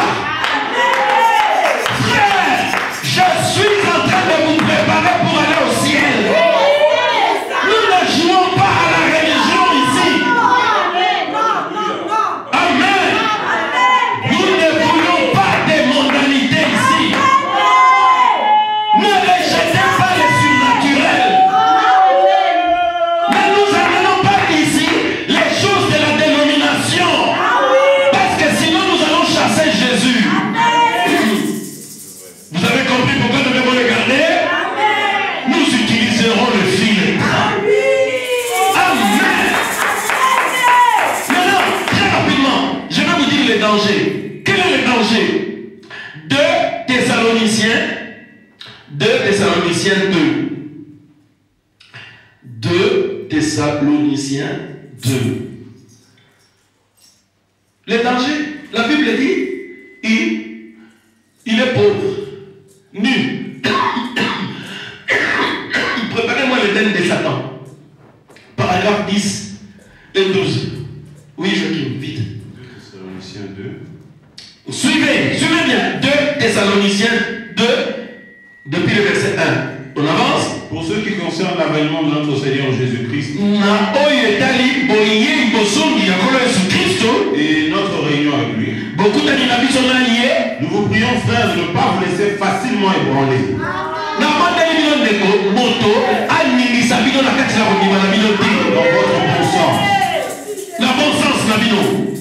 Frère, je suis en train de vous préparer pour aller au ciel. Nous ne jouons pas à la religion ici. Amen. Nous ne voulons pas des mondanités ici. Ne rejetez pas les surnaturels. Mais nous n'amenons pas ici les choses de la dénomination. Parce que sinon nous allons chasser Jésus. Vous avez compris pourquoi nous devons le garder? Nous utiliserons le filtre. Amen. Maintenant, très rapidement, je vais vous dire les dangers. Quel est le danger? 2 Thessaloniciens 2. 2 Thessaloniciens 2. Le danger, la Bible dit, il est pauvre, nu. Préparez-moi le thème de Satan. Paragraphe 10 et 12. Oui, Joachim, vite. 2 Thessaloniciens 2. Suivez bien. 2 Thessaloniciens 2, depuis le verset 1. On avance. Pour ce qui concerne l'avènement de notre Seigneur Jésus-Christ et notre réunion avec lui, nous vous prions, frères, de ne pas vous laisser facilement ébranler. Dans votre bon sens.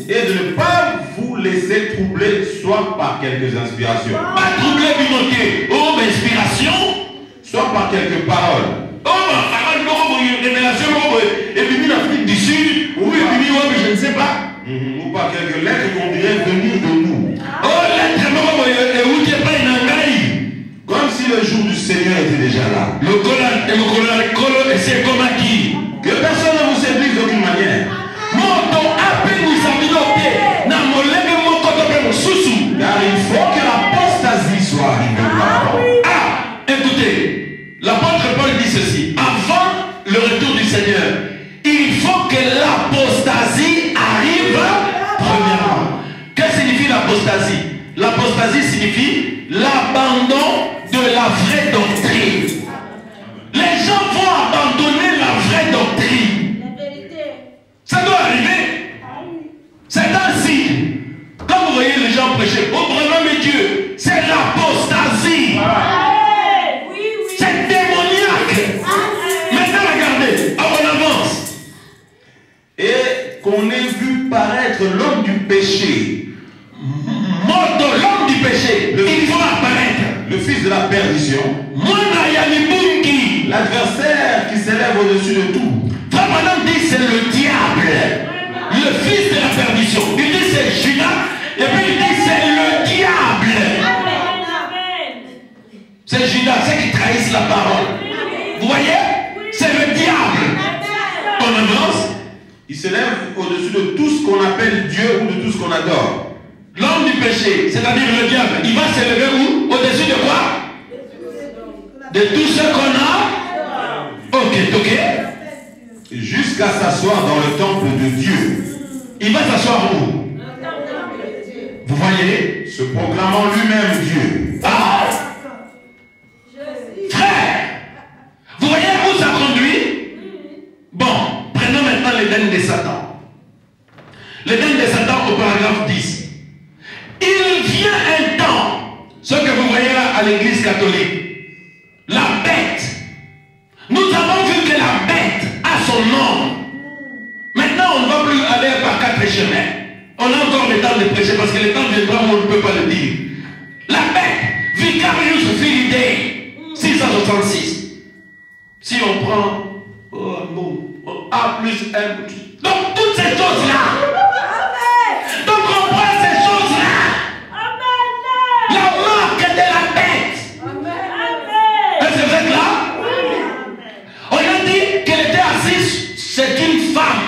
Et de ne pas vous laisser troubler, soit par quelques inspirations, Pas troubler binoté. Oh, mais inspiration. soit par quelques paroles, Oh, révélation. Et puis, l'Afrique du Sud. Oui, et puis, je ne sais pas. ou par quelques lettres qu'on dirait venir de nous. Oh, l'être et où tu es pas une engaille. Comme si le jour du Seigneur était déjà là. Le colo, et c'est comme qui. Que personne ne vous séduise d'aucune manière. Car il faut que l'apostasie soit arrivée. Ah, écoutez, l'apôtre Paul dit ceci. Avant le retour du Seigneur, il faut que l'apostasie arrive premièrement. Qu'est-ce que signifie l'apostasie? L'apostasie signifie l'abandon de la vraie doctrine. Les gens vont abandonner la vraie doctrine. Ça doit arriver. C'est un signe. Quand vous voyez les gens prêcher, oh vraiment mes dieux, c'est l'apostasie. C'est démoniaque. Maintenant regardez, on avance. Et qu'on ait vu paraître l'homme du péché, L'homme du péché, il faut apparaître. le fils de la perdition, l'adversaire qui s'élève au-dessus de tout. Frère Branham dit c'est le diable, le fils de la perdition. Il dit c'est Judas, et puis il dit c'est le diable. C'est Judas, c'est qui trahissent la parole. Vous voyez? C'est le diable. On avance. Il s'élève au-dessus de tout ce qu'on appelle Dieu ou de tout ce qu'on adore. L'homme du péché, c'est-à-dire le diable, il va s'élever où? Au-dessus de quoi? De tout ce qu'on a. Ok. Jusqu'à s'asseoir dans le temple de Dieu. Il va s'asseoir où? Vous voyez? Se proclamant lui-même Dieu. Ah! Frère! Vous voyez où ça conduit? Bon, prenons maintenant l'Éden de Satan. L'Éden de Satan au paragraphe 10. Il vient un temps, ce que vous voyez là à l'église catholique, la bête. Nous avons vu que la bête a son nom. Maintenant, on ne va plus aller par 4 chemins. On a encore le temps de prêcher parce que le temps viendra où on ne peut pas le dire. La bête, Vicarius Filidae, 666. Si on prend A plus M, donc toutes ces choses-là. Donc on prend ces choses-là. La marque de la bête. Est-ce que vous êtes là? On a dit qu'elle était assise, c'est une femme.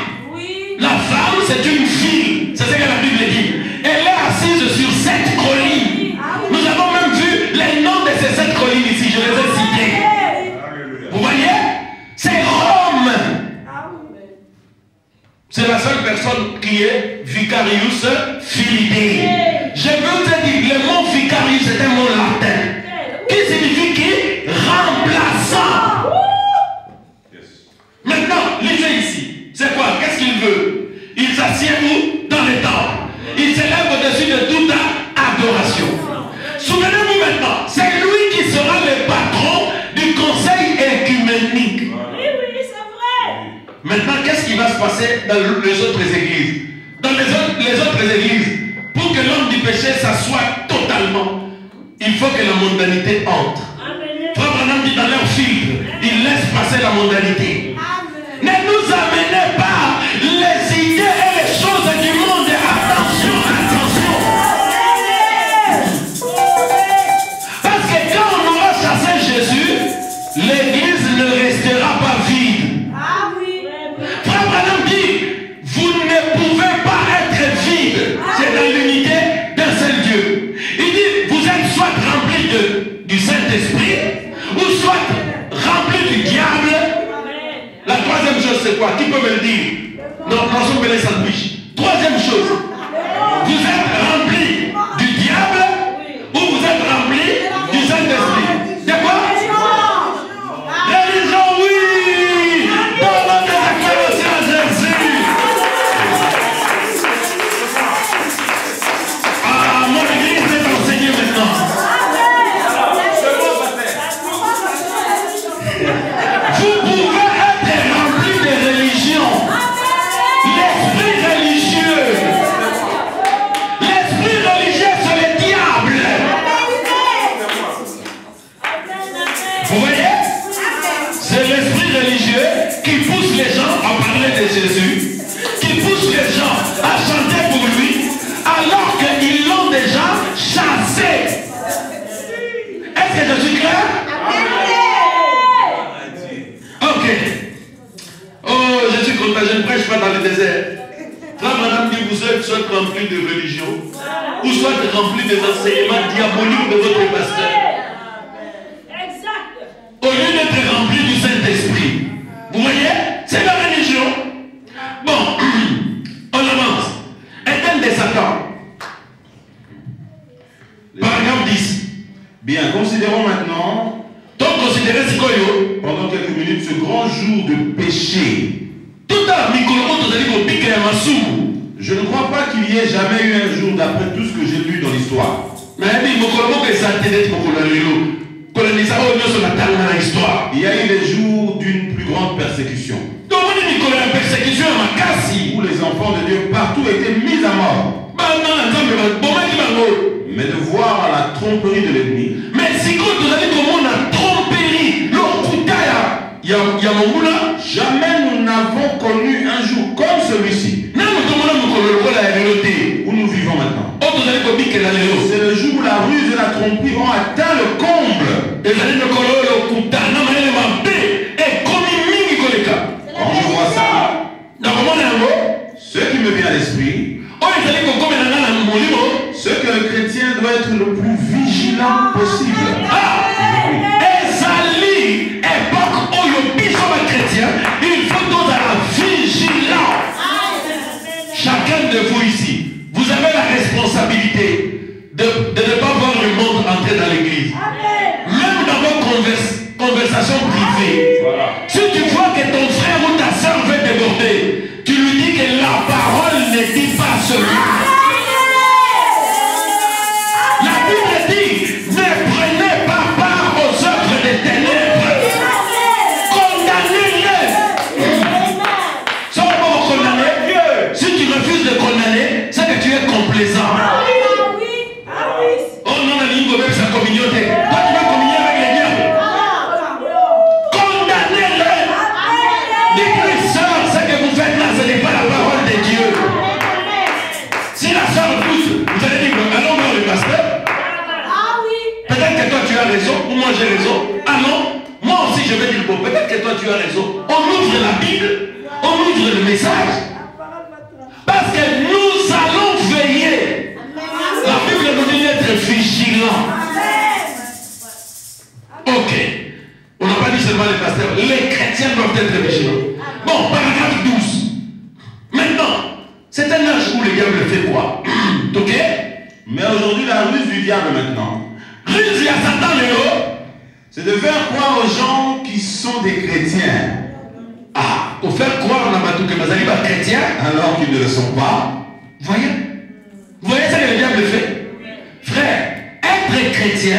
La femme, c'est une fille. C'est ce que la Bible dit. Elle est assise sur 7 collines. Nous avons même vu les noms de ces 7 collines ici. Je les ai cités. Vous voyez? C'est Rome. C'est la seule personne qui est Vicarius Filidae. Je veux te dire, le mot Vicarius est un mot latin qui signifie qui? Remplaçant. Maintenant, lisez ici. C'est quoi? Qu'est-ce qu'il veut? Il s'assied où? Dans les temple. Il s'élève au-dessus de toute adoration. Souvenez-vous maintenant, c'est lui qui sera le patron du conseil écuménique. Maintenant, qu'est-ce qui va se passer dans les autres églises? Dans les autres églises, pour que l'homme du péché s'assoie totalement, il faut que la mondanité entre. Frère Branham dit dans leur filtre, ils laissent passer la mondanité. Ne nous amenez pas les idées et les choses du monde. Attention, attention. Parce que quand on aura chassé Jésus, l'église ne restera pas vide. Frère Branham dit, vous ne pouvez pas être vide. C'est dans l'unité d'un seul Dieu. Il dit, vous êtes soit remplis du Saint-Esprit, ou soit remplis du diable. La troisième chose, c'est quoi? Qui peut me le dire? Non, non, les sandwichs. Troisième chose, vous êtes remplis du diable ou vous êtes remplis du Saint-Esprit? C'est quoi? Religion, oui! Dans la déclaration à Jésus. Ah, mon église est enseignée maintenant. Vous pouvez être rempli de religion. L'esprit religieux. vas dans le désert. Là, madame dit, vous êtes soit rempli de religion, ou soit rempli des enseignements diaboliques de votre pasteur. Au lieu d'être rempli du Saint-Esprit. Vous voyez? C'est la religion. Bon, on avance. Éteindre des Satan. Paragraphe 10. Bien, considérons maintenant, Donc, considérez ce qu'il y a. pendant quelques minutes, ce grand jour de péché. Tout à Je ne crois pas qu'il y ait jamais eu un jour, d'après tout ce que j'ai lu dans l'histoire. Il y a eu des jours d'une plus grande persécution, où les enfants de Dieu partout étaient mis à mort. Mais de voir la tromperie de l'ennemi, jamais nous n'avons connu un jour comme celui-ci, où nous vivons maintenant. C'est le jour où la ruse et la tromperie ont atteint le comble. Quand je vois ça, ce qui me vient à l'esprit, c'est que le chrétien doit être le plus vigilant possible. Il faut donc à la vigilance. Chacun de vous ici, vous avez la responsabilité de ne pas voir le monde entrer dans l'église. Même dans vos conversations privées. Voilà. Si tu vois que ton frère ou ta soeur veut déborder, tu lui dis que la parole ne dit pas cela. La Bible dit, ne prenez pas part aux œuvres des ténèbres. Condamnez-les. Ça va pas vous condamner. Si tu refuses de condamner, c'est que tu es complaisant. Oh non, la ligne même sa communauté. Toi, tu veux communier avec les diables. Condamnez-les. Dites-lui, sœur, ce que vous faites là, ce n'est pas la parole de Dieu. Si la sœur pousse, vous allez dire, allons voir le pasteur. Peut-être que toi tu as raison, ou moi j'ai raison. Ah non, moi aussi je vais dire, bon, peut-être que toi tu as raison. On ouvre la Bible, on ouvre le message. Parce que nous allons veiller. La Bible nous dit d'être vigilants. Ok. On n'a pas dit seulement les pasteurs. Les chrétiens doivent être vigilants. Bon, paragraphe 12. Maintenant, c'est un âge où le diable fait quoi? Ok? Mais aujourd'hui, la ruse du diable maintenant, Ruse à Satan, c'est de faire croire aux gens qui sont des chrétiens, ah, pour faire croire à Namatou que nous allons être chrétiens, alors qu'ils ne le sont pas. voyez? Vous voyez ce que le diable fait? Frère, être chrétien,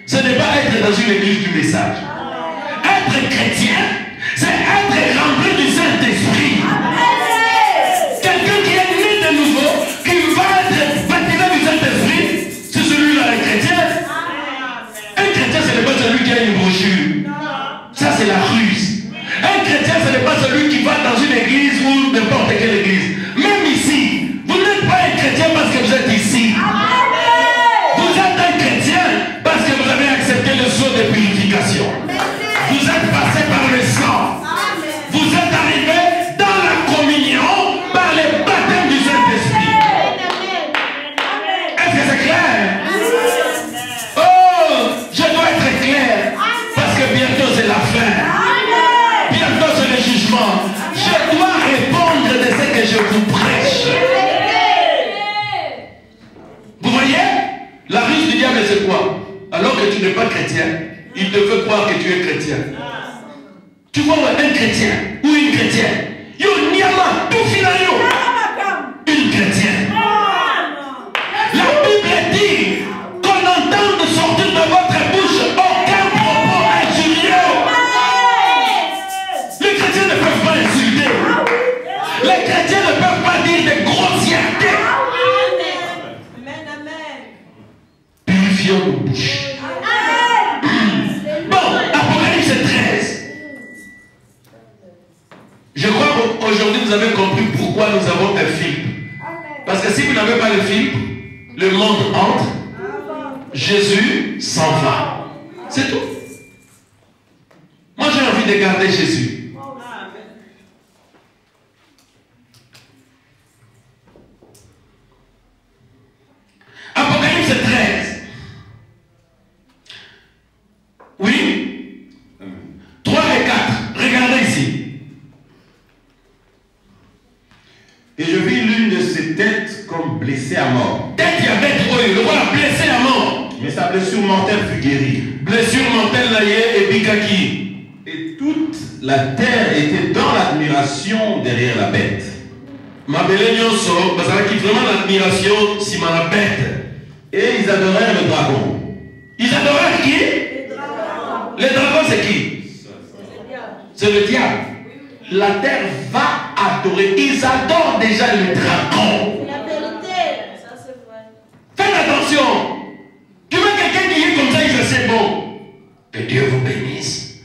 ce n'est pas être dans une église du message. Être chrétien, c'est être rempli du Saint-Esprit. Quelqu'un qui est né de nouveau, qui va être baptisé du Saint-Esprit, c'est celui-là, le chrétien. Un chrétien, ce n'est pas celui qui a une brochure. Ça, c'est la ruse. Un chrétien, ce n'est pas celui qui va dans une église ou n'importe quelle église. Même ici, vous n'êtes pas un chrétien parce que vous êtes ici. Vous êtes un chrétien parce que vous avez accepté le sceau de purification. Vous êtes passé par le sang. Vous êtes arrivé dans la communion par le baptême du Saint-Esprit. Est-ce que c'est clair? Oh, je dois être clair parce que bientôt c'est la fin. Bientôt c'est le jugement. Je dois répondre de ce que je vous prêche. Vous voyez? La ruse du diable c'est quoi? Alors que tu n'es pas chrétien, il te fait croire que tu es chrétien. Tu vois un chrétien ou une chrétienne, yo niama, tout finalement, une chrétienne. La Bible dit qu'on entend sortir de votre bouche aucun propos injurieux. Les chrétiens ne peuvent pas insulter. Les chrétiens ne peuvent pas dire des grossièretés. Purifions nos bouches. Bon, Apocalypse 13. Je crois qu'aujourd'hui vous avez compris pourquoi nous avons un filtre. Parce que si vous n'avez pas le filtre, le monde entre, Jésus s'en va. C'est tout. Moi j'ai envie de garder Jésus. blessé à mort. Tête diabète, le roi blessé à mort. Mais sa blessure mortelle fut guérie. Blessure mortelle naïe et bikaki. Et toute la terre était dans l'admiration derrière la bête. Ma belle nyonso, bazalaki vraiment l'admiration si ma bête. Et ils adorèrent le dragon. Ils adorèrent qui? Les dragons, c'est qui? C'est le diable. La terre va adorer. Ils adorent déjà le dragon. La vérité. Ça, c'est vrai. Faites attention. Tu vois quelqu'un qui est comme ça, il dit c'est bon. Que Dieu vous bénisse.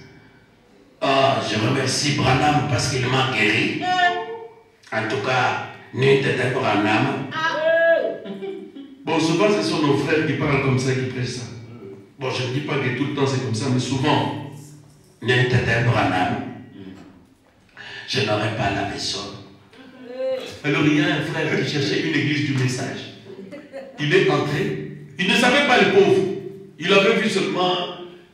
Ah, je remercie Branham parce qu'il m'a guéri. En tout cas, n'était pas Branham. Bon, souvent, ce sont nos frères qui parlent comme ça, qui prêchent ça. Bon, je ne dis pas que tout le temps c'est comme ça, mais souvent, n'était pas Branham. Je n'aurais pas la maison. Alors, il y a un frère qui cherchait une église du message. Il est entré. Il ne savait pas le pauvre. Il avait vu seulement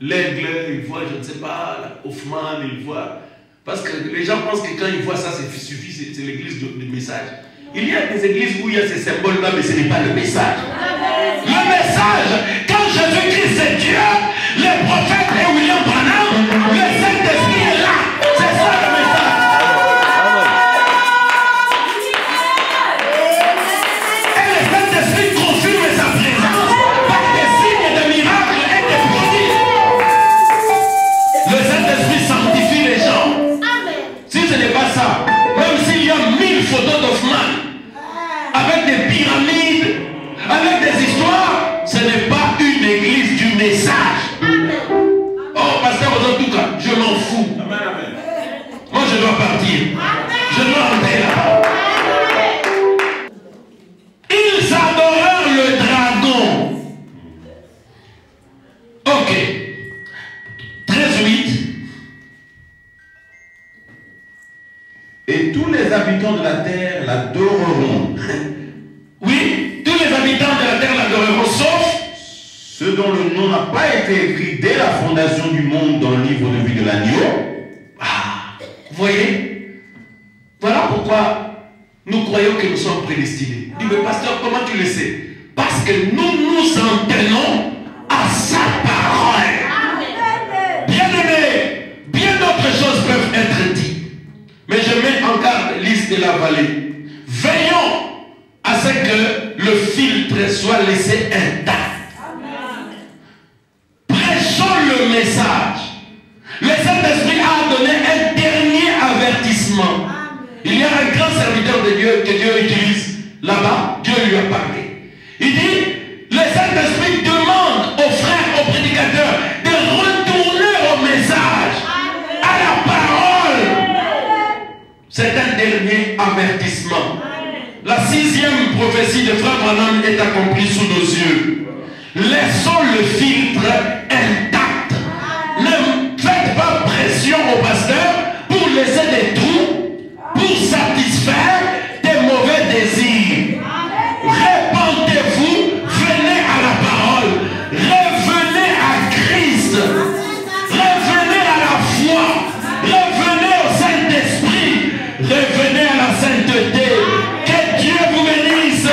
l'aigle, il voit, je ne sais pas, la Hoffman, il voit. Parce que les gens pensent que quand ils voient ça, c'est suffit, c'est l'église du message. Il y a des églises où il y a ces symboles-là, mais ce n'est pas le message. Le message, quand Jésus-Christ c'est Dieu, les prophètes et William Branham, le Saint-Esprit est là. C'est ça le message. Et le Saint-Esprit confirme sa présence par des signes de miracles et des prodiges. Le Saint-Esprit sanctifie les gens. Si ce n'est pas ça, même s'il y a 1000 photos d'Hoffman, avec des pyramides, avec des histoires, ce n'est pas une église du message. Oh, pasteur, en tout cas, je m'en fous. Moi, je dois partir. Je dois rentrer là-bas. Ils adorèrent le dragon. Ok. 13:8. Et tous les habitants de la terre l'adoreront. Oui, tous les habitants de la terre l'adoreront, sauf ceux dont le nom n'a pas été écrit dès la fondation du monde dans le livre de vie de l'agneau. Ah, vous voyez? Voilà pourquoi nous croyons que nous sommes prédestinés. Dis, mais pasteur, comment tu le sais? Parce que nous nous en tenons à sa parole. Bien-aimés, bien d'autres choses peuvent être dites. Mais je mets en garde liste de la vallée. Veillons à ce que le filtre soit laissé intact. Prêchons le message. Le Saint-Esprit a donné un dernier avertissement. Il y a un grand serviteur de Dieu que Dieu utilise là-bas. Dieu lui a parlé. Il dit, le Saint-Esprit demande aux frères, aux prédicateurs de retourner au message, à la parole. C'est un dernier avertissement. La 6e prophétie de Frère Branham est accomplie sous nos yeux. Laissons le filtre intact. Ne faites pas pression au pasteur pour laisser des trous, pour satisfaire des mauvais désirs. Répandez-vous, venez à la parole, revenez à Christ, revenez à la foi, revenez au Saint-Esprit, revenez à la sainteté. Que Dieu vous bénisse.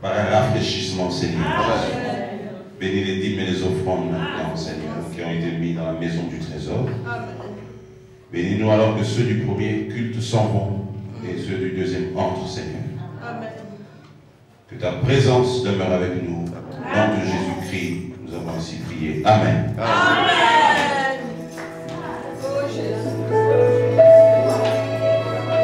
par un rafraîchissement, Seigneur. Bénis les dîmes et les offrandes maintenant, Seigneur, qui ont été mis dans la maison du trésor. Bénis-nous alors que ceux du premier culte s'en vont et ceux du deuxième entrent, Seigneur. Que ta présence demeure avec nous. Au nom de Jésus-Christ, nous avons ainsi prié. Amen. Amen.